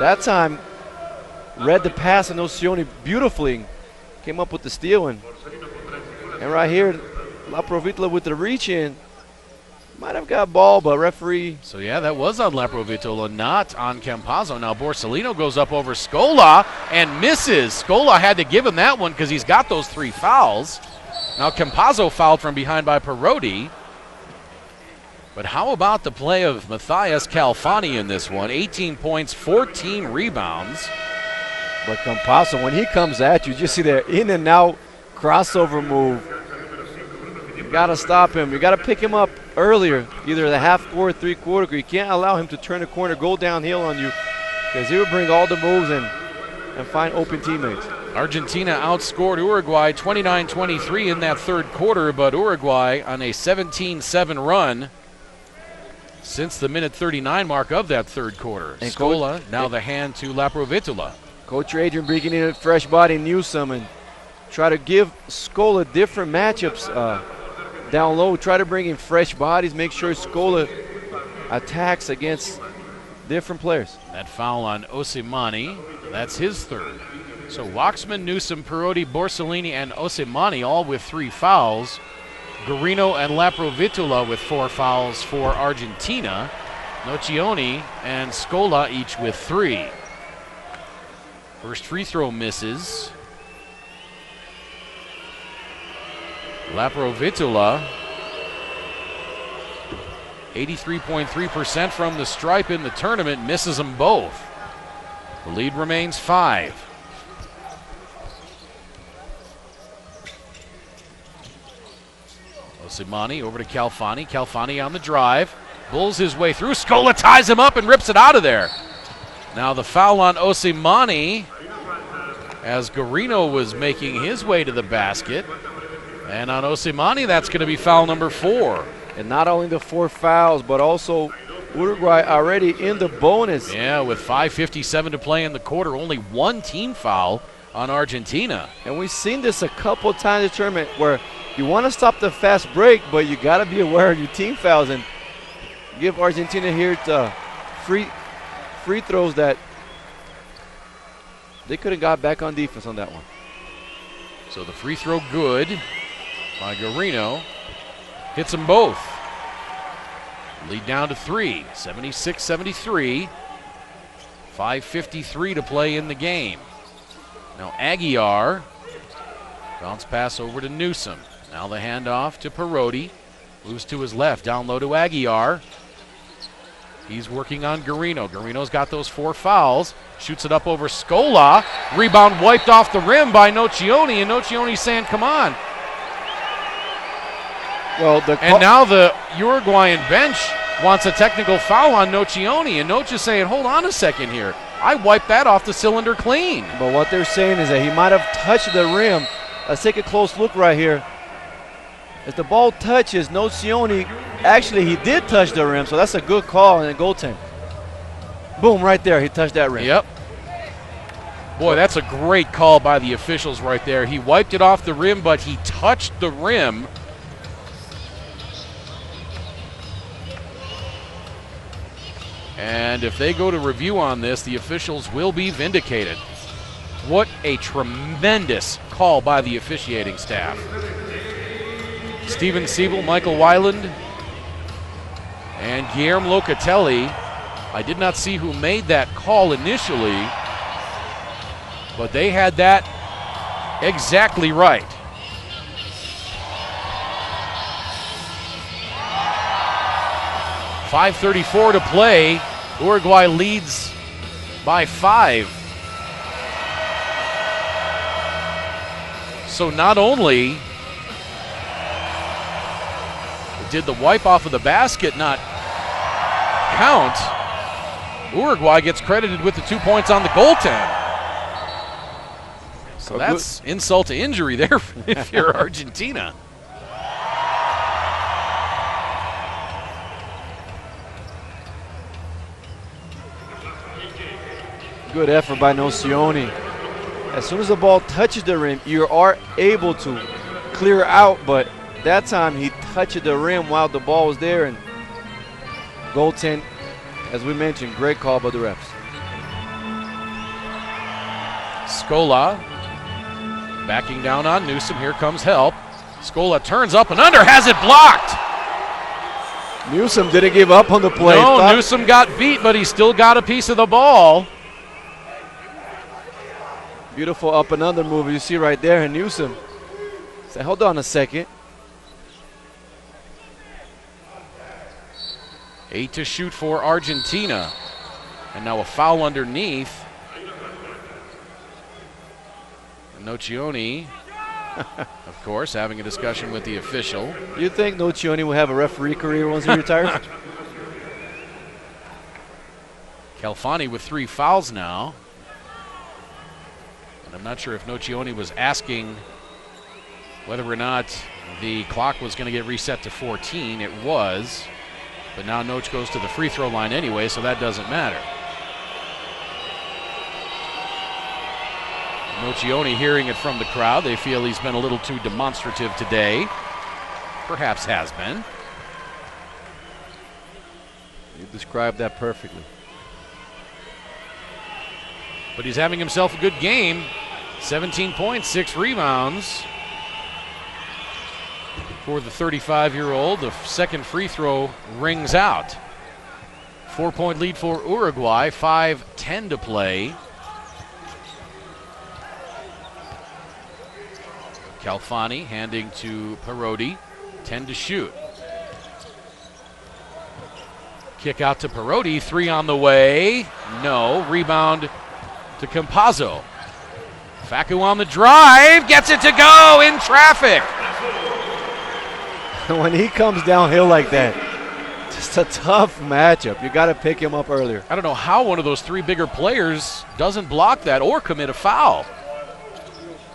That time, read the pass of Nocioni beautifully. Came up with the steal, and right here, La Provitola with the reach in. Might have got ball, but referee. So yeah, that was on Laprovitola, not on Campazzo. Now Borsellino goes up over Scola and misses. Scola had to give him that one because he's got those 3 fouls. Now Campazzo fouled from behind by Perotti. But how about the play of Matthias Calfani in this one? 18 points, 14 rebounds. But Campasso, when he comes at you, just see that in and out crossover move. You got to stop him. You got to pick him up earlier, either the half court, three-quarter. You can't allow him to turn the corner, go downhill on you, because he will bring all the moves and find open teammates. Argentina outscored Uruguay 29-23 in that third quarter, but Uruguay on a 17-7 run since the minute 39 mark of that third quarter. And Scola, now the hand to Laprovitula. Coach Adrian bringing in a fresh body, Newsome, and try to give Scola different matchups down low. Try to bring in fresh bodies, make sure Scola attacks against different players. That foul on Osimani, that's his third. So Waxman, Newsome, Perotti, Borsellini, and Osimani all with 3 fouls. Guarino and Laprovitula with 4 fouls for Argentina. Nocioni and Scola each with 3. First free throw misses. Laprovitula, 83.3% from the stripe in the tournament, misses them both. The lead remains 5. Osimani over to Calfani. Calfani on the drive. Bulls his way through. Scola ties him up and rips it out of there. Now the foul on Osimani as Guarino was making his way to the basket. And on Osimani, that's going to be foul number 4. And not only the 4 fouls, but also Uruguay already in the bonus. Yeah, with 5:57 to play in the quarter, only 1 team foul on Argentina. And we've seen this a couple times in the tournament where you want to stop the fast break, but you got to be aware of your team fouls and give Argentina here free throws that they could have got back on defense on that one. So the free throw good by Guarino. Hits them both. Lead down to 3, 76-73. 5:53 to play in the game. Now Aguiar, bounce pass over to Newsome. Now the handoff to Perotti. Moves to his left, down low to Aguiar. He's working on Guarino. Guarino's got those 4 fouls. Shoots it up over Scola. Rebound wiped off the rim by Nocioni, and Nocioni saying, come on. Well, and now the Uruguayan bench wants a technical foul on Nocioni, and Noch is saying, hold on a second here. I wiped that off the cylinder clean. But what they're saying is that he might have touched the rim. Let's take a close look right here. As the ball touches, Nocioni, actually he did touch the rim, so that's a good call and a goaltend. Boom, right there, he touched that rim. Yep. Boy, that's a great call by the officials right there. He wiped it off the rim, but he touched the rim. And if they go to review on this, the officials will be vindicated. What a tremendous call by the officiating staff. Steven Siebel, Michael Weiland, and Guillermo Locatelli. I did not see who made that call initially, but they had that exactly right. .534 to play. Uruguay leads by 5. So not only did the wipe off of the basket not count, Uruguay gets credited with the 2 points on the goaltend. So that's insult to injury there if you're Argentina. Good effort by Nocioni. As soon as the ball touches the rim, you are able to clear out, but that time he touched the rim while the ball was there, and goaltend, as we mentioned, great call by the refs. Scola backing down on Newsome. Here comes help. Scola turns up and under, has it blocked. Newsome didn't give up on the play. No, Newsome got beat, but he still got a piece of the ball. Beautiful up and under move you see right there, and Newsome said, hold on a second. 8 to shoot for Argentina. And now a foul underneath. Nocioni, of course, having a discussion with the official. You think Nocioni will have a referee career once he retires? Calfani with 3 fouls now. And I'm not sure if Nocioni was asking whether or not the clock was going to get reset to 14. It was. But now Noch goes to the free throw line anyway, so that doesn't matter. Nocioni hearing it from the crowd. They feel he's been a little too demonstrative today. Perhaps has been. You described that perfectly. But he's having himself a good game. 17 points, 6 rebounds. For the 35-year-old, the second free throw rings out. 4-point lead for Uruguay, 5:10 to play. Calfani handing to Parodi, 10 to shoot. Kick out to Parodi, 3 on the way. No, rebound to Campazzo. Facu on the drive, gets it to go in traffic. When he comes downhill like that, just a tough matchup. You got to pick him up earlier. I don't know how one of those 3 bigger players doesn't block that or commit a foul.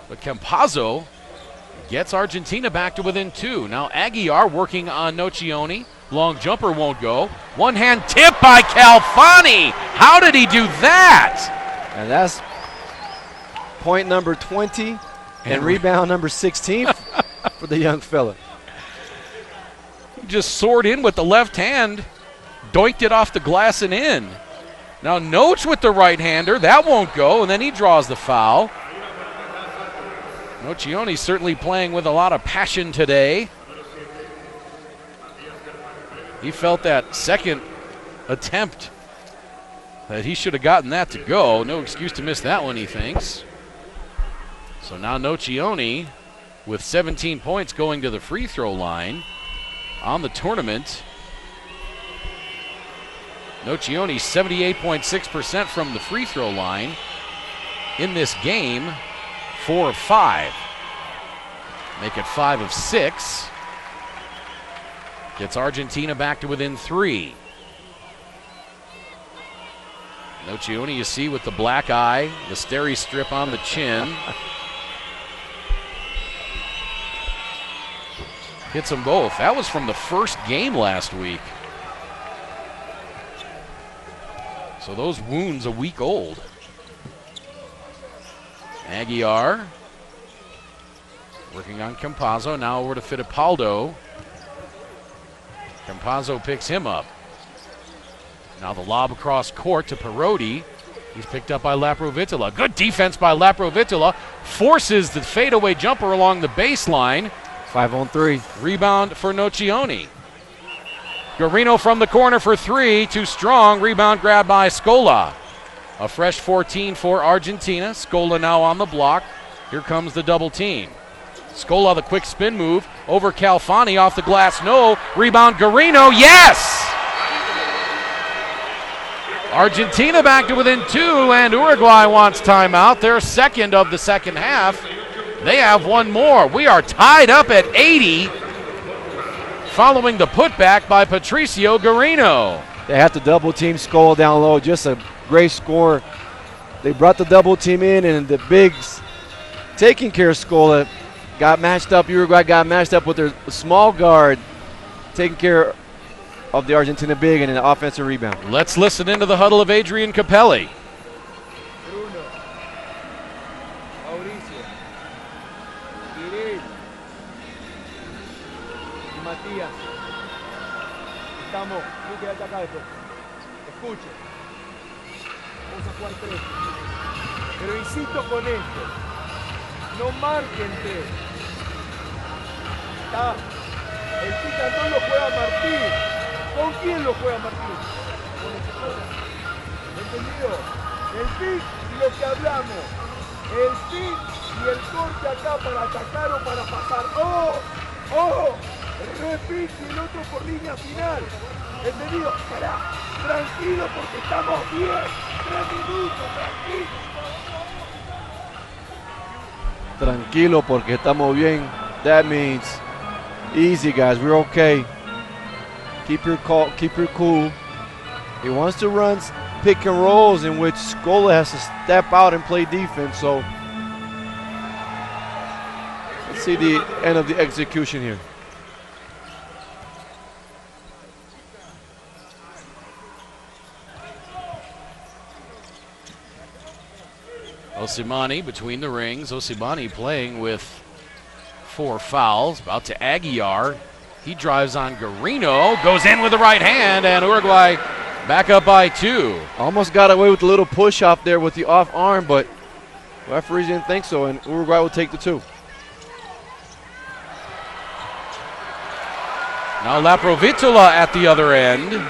But Campazzo gets Argentina back to within 2. Now Aguiar working on Nocioni. Long jumper won't go. One-hand tip by Calfani. How did he do that? And that's point number 20 and rebound number 16 for the young fella. Just soared in with the left hand, doinked it off the glass and in. Now Noach with the right-hander, that won't go, and then he draws the foul. Nocioni certainly playing with a lot of passion today. He felt that second attempt that he should have gotten that to go. No excuse to miss that one, he thinks. So now Nocioni with 17 points going to the free throw line. On the tournament, Nocioni 78.6% from the free throw line. In this game, 4 of 5. Make it 5 of 6. Gets Argentina back to within 3. Nocioni, you see, with the black eye, the steri strip on the chin. Hits them both. That was from the first game last week. So those wounds a week old. Aguiar working on Campazzo. Now over to Fittipaldo. Campazzo picks him up. Now the lob across court to Parodi. He's picked up by Laprovitola. Good defense by Laprovitola. Forces the fadeaway jumper along the baseline. 5-on-3. Rebound for Nocioni. Guarino from the corner for 3. Too strong. Rebound grabbed by Scola. A fresh 14 for Argentina. Scola now on the block. Here comes the double team. Scola, the quick spin move over Calfani off the glass. No. Rebound Guarino. Yes! Argentina back to within 2, and Uruguay wants timeout. Their second of the second half. They have one more. We are tied up at 80 following the putback by Patricio Guarino. They have to double team Scola down low. Just a great score. They brought the double team in, and the bigs taking care of Scola got matched up. Uruguay got matched up with their small guard, taking care of the Argentina big and an offensive rebound. Let's listen into the huddle of Adrian Capelli. Bruno, Mauricio, Irene y Matías. Estamos, quédate acá después. Escuchen. Vamos a jugar 3. Pero insisto con esto. No marquen 3. Está. El pick and roll lo juega Martín. ¿Con quién lo juega Martín? Con el que ¿entendido? El pick y lo que hablamos. El pick y el corte acá para atacar o para pasar. ¡Oh! ¡Oh! Repique y el otro por línea final. ¿Entendido? Pará. Tranquilo porque estamos bien. 3 minutos, tranquilo. Tranquilo porque estamos bien. That means easy, guys. We're okay. Keep your cool. He wants to run pick and rolls in which Scola has to step out and play defense. So let's see the end of the execution here. Osimani between the rings. Osimani playing with 4 fouls. About to Aguiar. He drives on Garino. Goes in with the right hand, and Uruguay back up by 2. Almost got away with a little push off there with the off arm, but referees didn't think so, and Uruguay will take the 2. Now Laprovitola at the other end. They're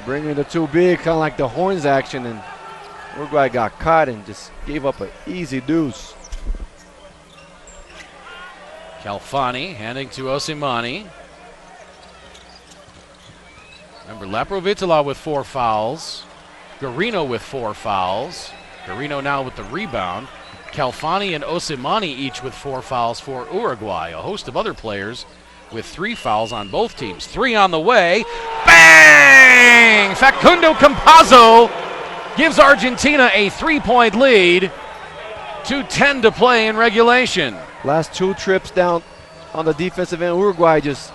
bringing the 2 big, kind of like the horns action, and Uruguay got caught and just gave up an easy deuce. Calfani handing to Osimani. Remember, Laprovitola with 4 fouls. Garino with 4 fouls. Garino now with the rebound. Calfani and Osimani each with 4 fouls for Uruguay. A host of other players with 3 fouls on both teams. 3 on the way. Bang! Facundo Campazzo gives Argentina a 3-point lead. 2:10 to play in regulation. Last 2 trips down on the defensive end, Uruguay just...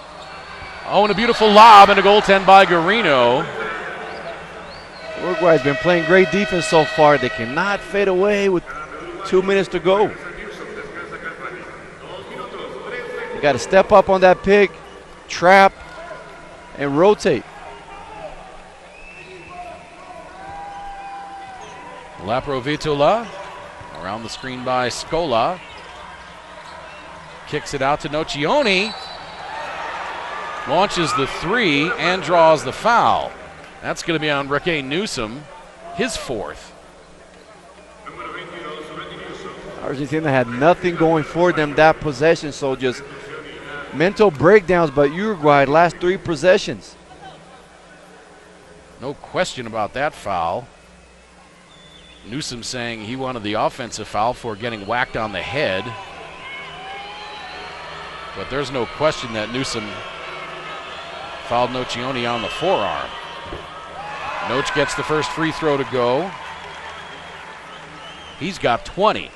Oh, and a beautiful lob and a goaltend by Garino. Uruguay's been playing great defense so far. They cannot fade away with 2 minutes to go. You got to step up on that pick, trap, and rotate. Laprovitola around the screen by Scola. Kicks it out to Nocioni. Launches the 3 and draws the foul. That's going to be on Raquel Newsom, his 4th. Argentina had nothing going for them that possession, so just mental breakdowns by Uruguay last 3 possessions. No question about that foul. Newsom saying he wanted the offensive foul for getting whacked on the head. But there's no question that Newsom fouled Nocioni on the forearm. Noch gets the first free throw to go. He's got 20.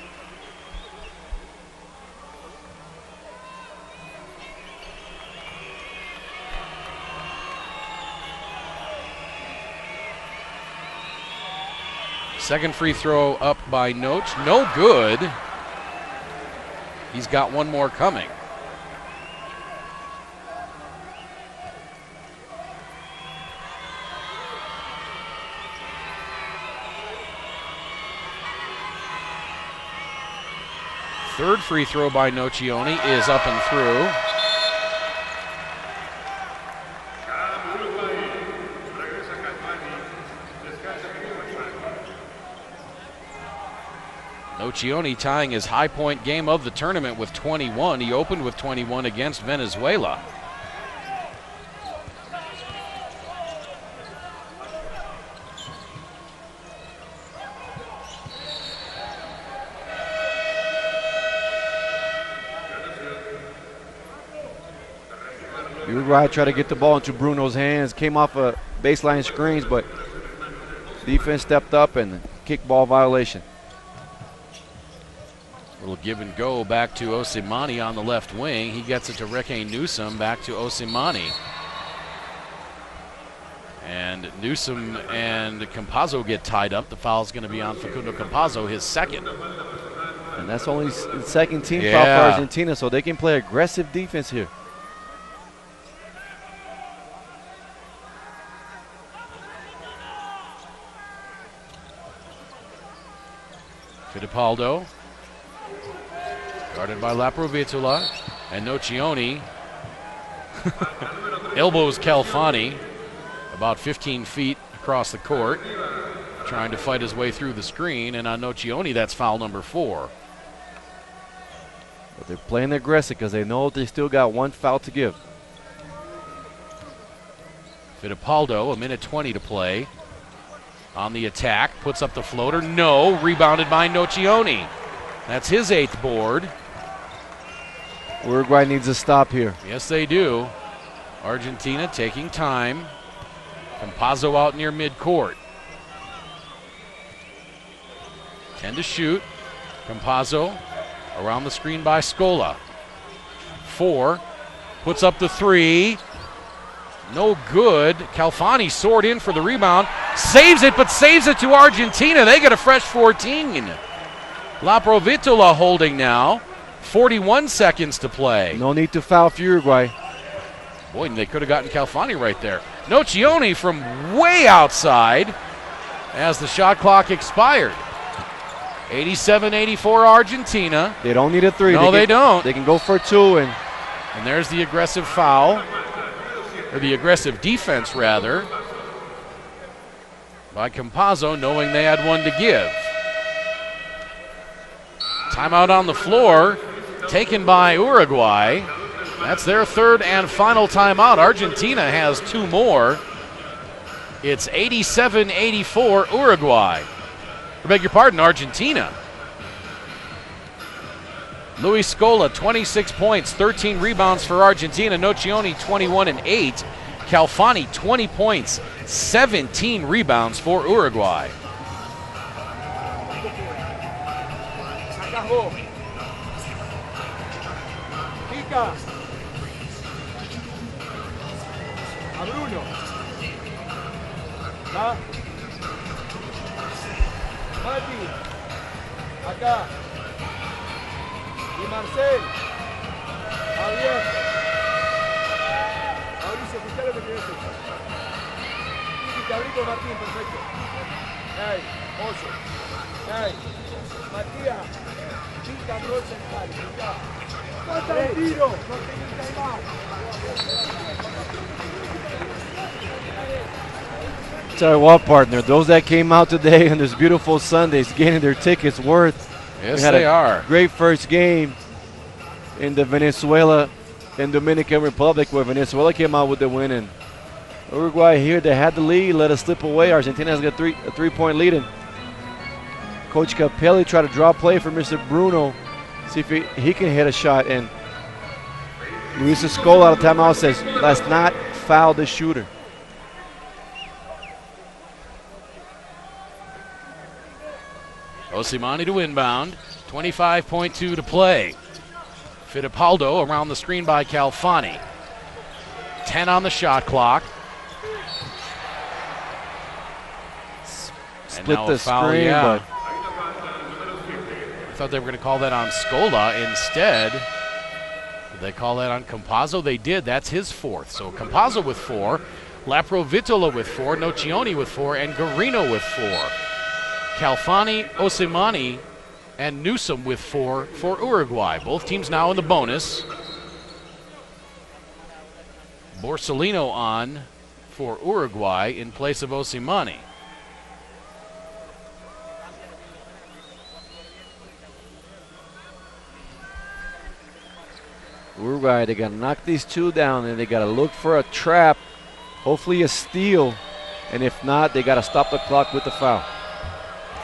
Second free throw up by Noch. No good. He's got 1 more coming. Third free throw by Nocioni is up and through. Nocioni tying his high point game of the tournament with 21. He opened with 21 against Venezuela. Uruguay tried to get the ball into Bruno's hands, came off a baseline screens, but defense stepped up and kickball violation. Little give and go back to Osimani on the left wing. He gets it to Raquel Newsom, back to Osimani. And Newsom and Campazzo get tied up. The foul's going to be on Facundo Campazzo, his 2nd. And that's only the 2nd team foul for Argentina, so they can play aggressive defense here. Fittipaldo, guarded by Laprovitola, and Nocioni elbows Calfani about 15 feet across the court, trying to fight his way through the screen, and on Nocioni, that's foul number 4. But they're playing aggressive because they know they still got 1 foul to give. Fittipaldo, a minute 20 to play. On the attack, puts up the floater. No, rebounded by Nocioni. That's his 8th board. Uruguay needs a stop here. Yes, they do. Argentina taking time. Campazzo out near midcourt. 10 to shoot. Campazzo around the screen by Scola. 4, puts up the 3. No good. Calfani soared in for the rebound. Saves it, but saves it to Argentina. They get a fresh 14. La Provitola holding now. 41 seconds to play. No need to foul for Uruguay. Boy, they could have gotten Calfani right there. Nocioni from way outside as the shot clock expired. 87-84 Argentina. They don't need a 3. No, they don't. They can go for 2. And there's the aggressive foul, or the aggressive defense, rather, by Campazzo, knowing they had one to give. Timeout on the floor, taken by Uruguay. That's their 3rd and final timeout. Argentina has 2 more. It's 87-84 Uruguay. I beg your pardon, Argentina. Luis Scola, 26 points, 13 rebounds for Argentina. Nocioni, 21 and 8. Calfani, 20 points, 17 rebounds for Uruguay. Sacás vos. Pica. A Bruno. ¿Va? Mati. Acá. Y Marcel. Javier. Mauricio, escuchá lo que querés escuchar. Y te abrí con Martín, perfecto. Ey, Oso. Ey, Matías. Pica and roll central. Pica. ¡Falta el tiro! No tenés timeout. tell you what, partner, those that came out today on this beautiful Sunday getting their tickets worth. Yes, they are. Great first game in the Venezuela and Dominican Republic, where Venezuela came out with the win, and Uruguay here, they had the lead, let it slip away. Argentina has got a three-point lead, and Coach Capelli tried to draw play for Mr. Bruno, see if he can hit a shot, and Luis Scola out of timeout says, let's not foul the shooter. Osimani to inbound, 25.2 to play. Fittipaldo around the screen by Calfani. 10 on the shot clock. Split the screen, yeah. but I thought they were going to call that on Scola. Instead, did they call that on Campazzo? They did. That's his 4th. So Campazzo with 4, Laprovitola with 4, Nocioni with 4, and Garino with 4. Calfani, Osimani, and Newsom with 4 for Uruguay. Both teams now in the bonus. Borsellino on for Uruguay in place of Osimani. Uruguay, they got to knock these two down, and they got to look for a trap, hopefully a steal, and if not, they got to stop the clock with the foul.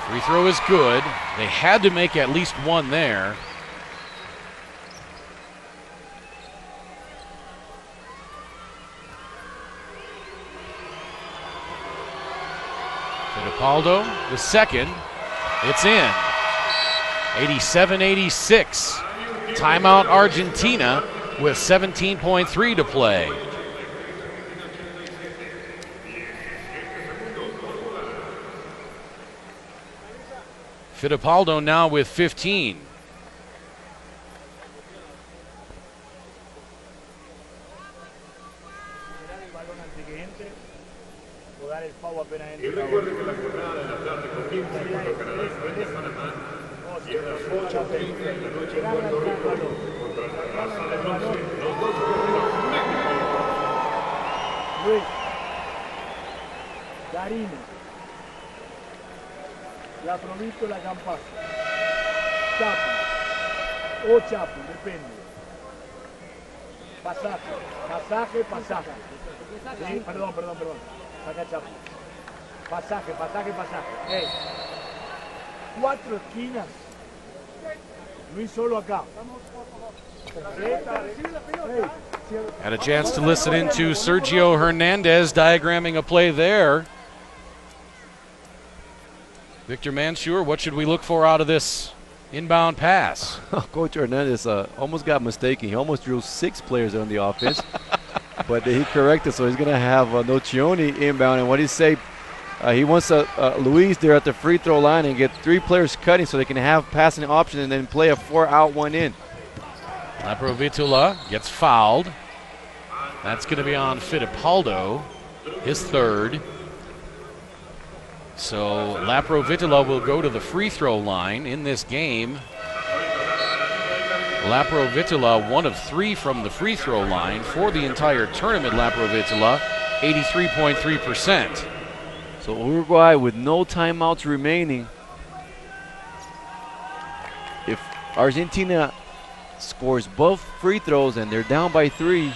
Free throw is good. They had to make at least one there. Fittipaldo, the second. It's in. 87-86. Timeout Argentina with 17.3 to play. Fittipaldo now with 15. Luis, Garino, la Provito, la Campazzo, Chapo, o Chapo, depende. Pasaje. Sí, perdón. Saca chapa. Pasaje. Hey. 4 esquinas. Luis solo acá. Had a chance to listen into Sergio Hernandez diagramming a play there. Victor Mansur, what should we look for out of this inbound pass? Coach Hernandez almost got mistaken. He almost drew 6 players on the offense, but he corrected, so he's going to have Nocioni inbound. And what did he say? He wants Luis there at the free throw line and get 3 players cutting so they can have passing option and then play a 4 out, 1 in. Laprovitula gets fouled. That's going to be on Fittipaldo, his 3rd. So Laprovitula will go to the free throw line in this game. Laprovitula 1 of 3 from the free throw line for the entire tournament. Laprovitula 83.3%. So Uruguay with no timeouts remaining. If Argentina scores both free throws and they're down by 3,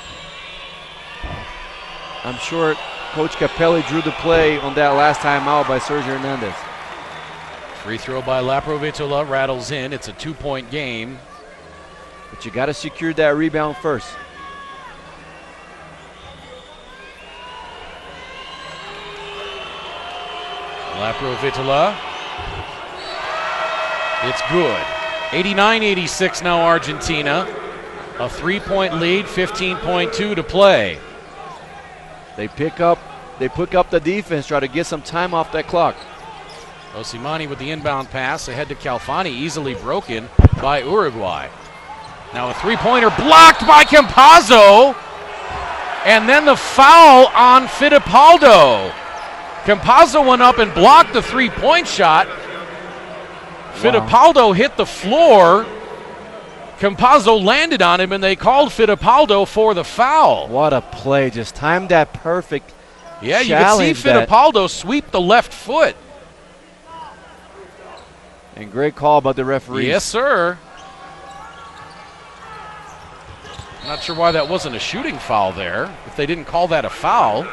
I'm sure Coach Capelli drew the play on that last timeout by Sergio Hernandez. Free throw by Laprovitula rattles in. It's a 2-point game. But you got to secure that rebound first. Laprovitula. It's good. 89-86 now Argentina. A 3-point lead, 15.2 to play. They pick up the defense, try to get some time off that clock. Osimani with the inbound pass ahead to Calfani, easily broken by Uruguay. Now a 3-pointer blocked by Campazzo. And then the foul on Fittipaldo. Campazzo went up and blocked the 3-point shot. Wow. Fittipaldo hit the floor. Campazzo landed on him, and they called Fittipaldo for the foul. What a play. Just timed that perfect. Yeah, you can see Fittipaldo sweep the left foot. And great call by the referee. Yes, sir. Not sure why that wasn't a shooting foul there, if they didn't call that a foul.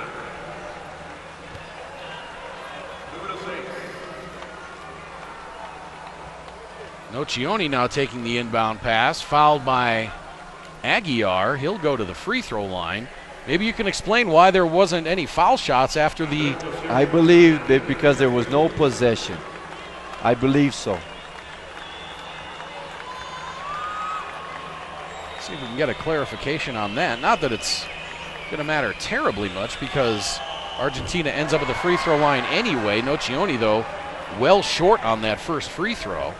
Nocioni now taking the inbound pass, fouled by Aguiar. He'll go to the free throw line. Maybe you can explain why there wasn't any foul shots after the... I believe that because there was no possession. I believe so. See if we can get a clarification on that. Not that it's going to matter terribly much because Argentina ends up at the free throw line anyway. Nocioni, though, well short on that first free throw.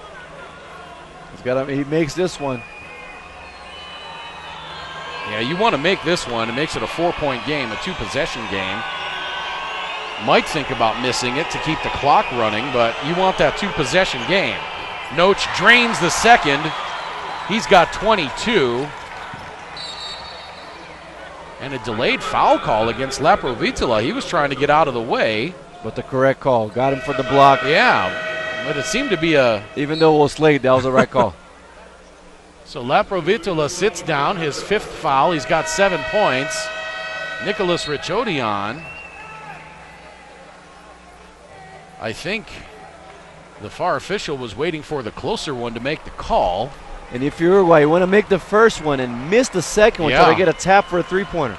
He makes this one. Yeah, you want to make this one. It makes it a 4-point game, a 2-possession game. Might think about missing it to keep the clock running, but you want that 2-possession game. Noach drains the second. He's got 22. And a delayed foul call against Laprovitula. He was trying to get out of the way. But the correct call. Got him for the block. Yeah. But it seemed to be a... Even though it was late, that was the right call. So Laprovitula sits down, his 5th foul. He's got 7 points. Nicholas Richodian. I think the VAR official was waiting for the closer one to make the call. And if you're Uruguay, you want to make the first one and miss the second one, try to get a tap for a 3-pointer.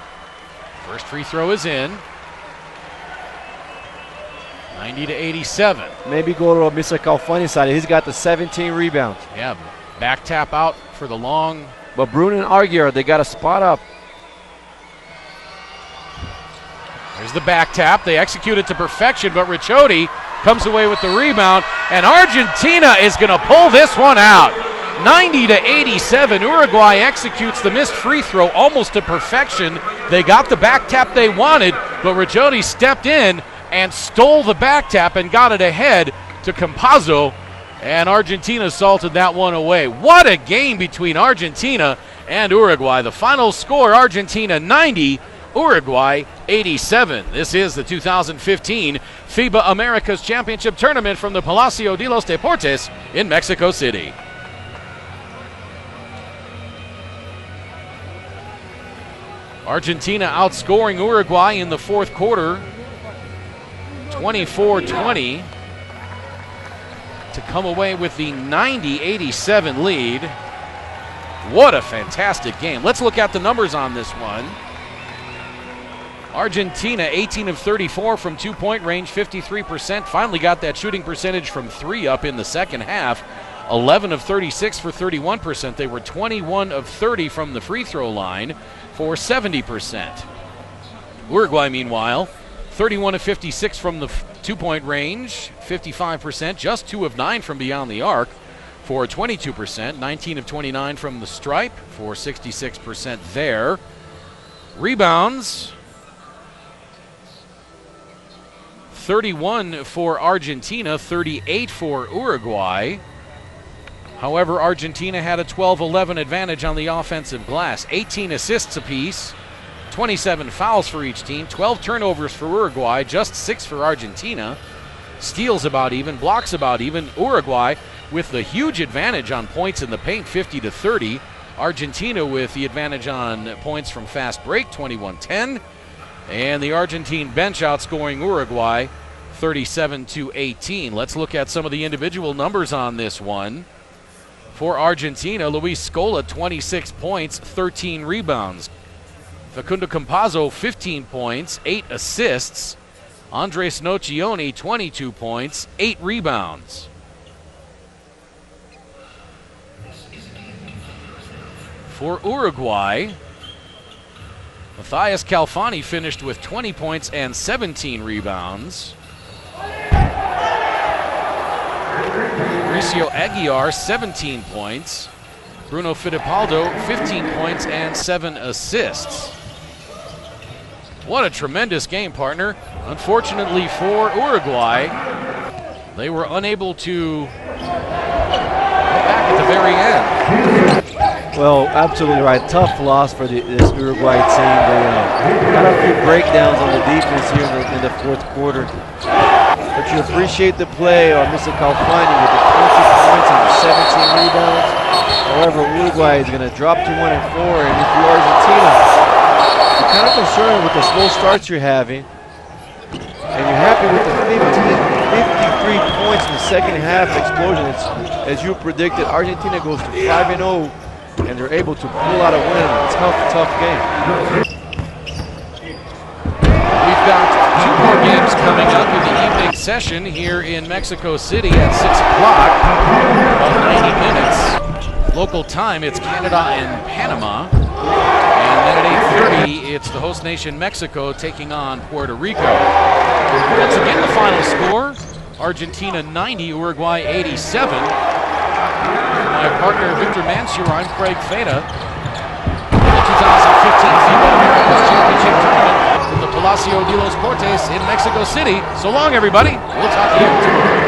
First free throw is in. 90-87. Maybe go to Mr. Calfani's side. He's got the 17 rebounds. Yeah, back tap out for the long. But Bruno and Aguiar, they got a spot up. There's the back tap. They execute it to perfection, but Ricciotti comes away with the rebound, and Argentina is going to pull this one out. 90-87. Uruguay executes the missed free throw almost to perfection. They got the back tap they wanted, but Ricciotti stepped in and stole the back tap and got it ahead to Campazzo, and Argentina salted that one away. What a game between Argentina and Uruguay. The final score, Argentina 90, Uruguay 87. This is the 2015 FIBA Americas Championship Tournament from the Palacio de los Deportes in Mexico City. Argentina outscoring Uruguay in the fourth quarter, 24-20, to come away with the 90-87 lead. What a fantastic game. Let's look at the numbers on this one. Argentina 18 of 34 from two-point range, 53%. Finally got that shooting percentage from three up in the second half. 11 of 36 for 31%. They were 21 of 30 from the free throw line for 70%. Uruguay, meanwhile, 31 of 56 from the two-point range, 55%. Just 2 of 9 from beyond the arc for 22%. 19 of 29 from the stripe for 66% there. Rebounds, 31 for Argentina, 38 for Uruguay. However, Argentina had a 12-11 advantage on the offensive glass. 18 assists apiece, 27 fouls for each team, 12 turnovers for Uruguay, just 6 for Argentina. Steals about even, blocks about even. Uruguay with the huge advantage on points in the paint, 50-30. Argentina with the advantage on points from fast break, 21-10. And the Argentine bench outscoring Uruguay 37-18. Let's look at some of the individual numbers on this one. For Argentina, Luis Scola, 26 points, 13 rebounds. Facundo Campazzo, 15 points, 8 assists. Andres Nocioni, 22 points, 8 rebounds. For Uruguay, Matthias Calfani finished with 20 points and 17 rebounds. Mauricio Aguiar, 17 points. Bruno Fittipaldo, 15 points and 7 assists. What a tremendous game, partner. Unfortunately for Uruguay, they were unable to go back at the very end. Well, absolutely right. Tough loss for this Uruguay team. They got a few breakdowns on the defense here in the fourth quarter. But you appreciate the play on Mr. Calfani with the 20 points and the 17 rebounds. However, Uruguay is going to drop to 1-4, and if you're Argentina, you're kind of concerned with the slow starts you're having, and you're happy with the 53 points in the second half explosion. As you predicted, Argentina goes to 5-0, and they're able to pull out a win in a tough game. We've got 2 more games coming up in the evening session here in Mexico City at 6 o'clock, about 90 minutes. Local time, it's Canada and Panama. And then at 8:30, it's the host nation Mexico taking on Puerto Rico. Once again, the final score, Argentina 90, Uruguay 87. My partner Victor Mansur, I'm Craig Feta. In the 2015 FIBA Americas Championship tournament from the Palacio de los Portes in Mexico City. So long, everybody. We'll talk to you tomorrow.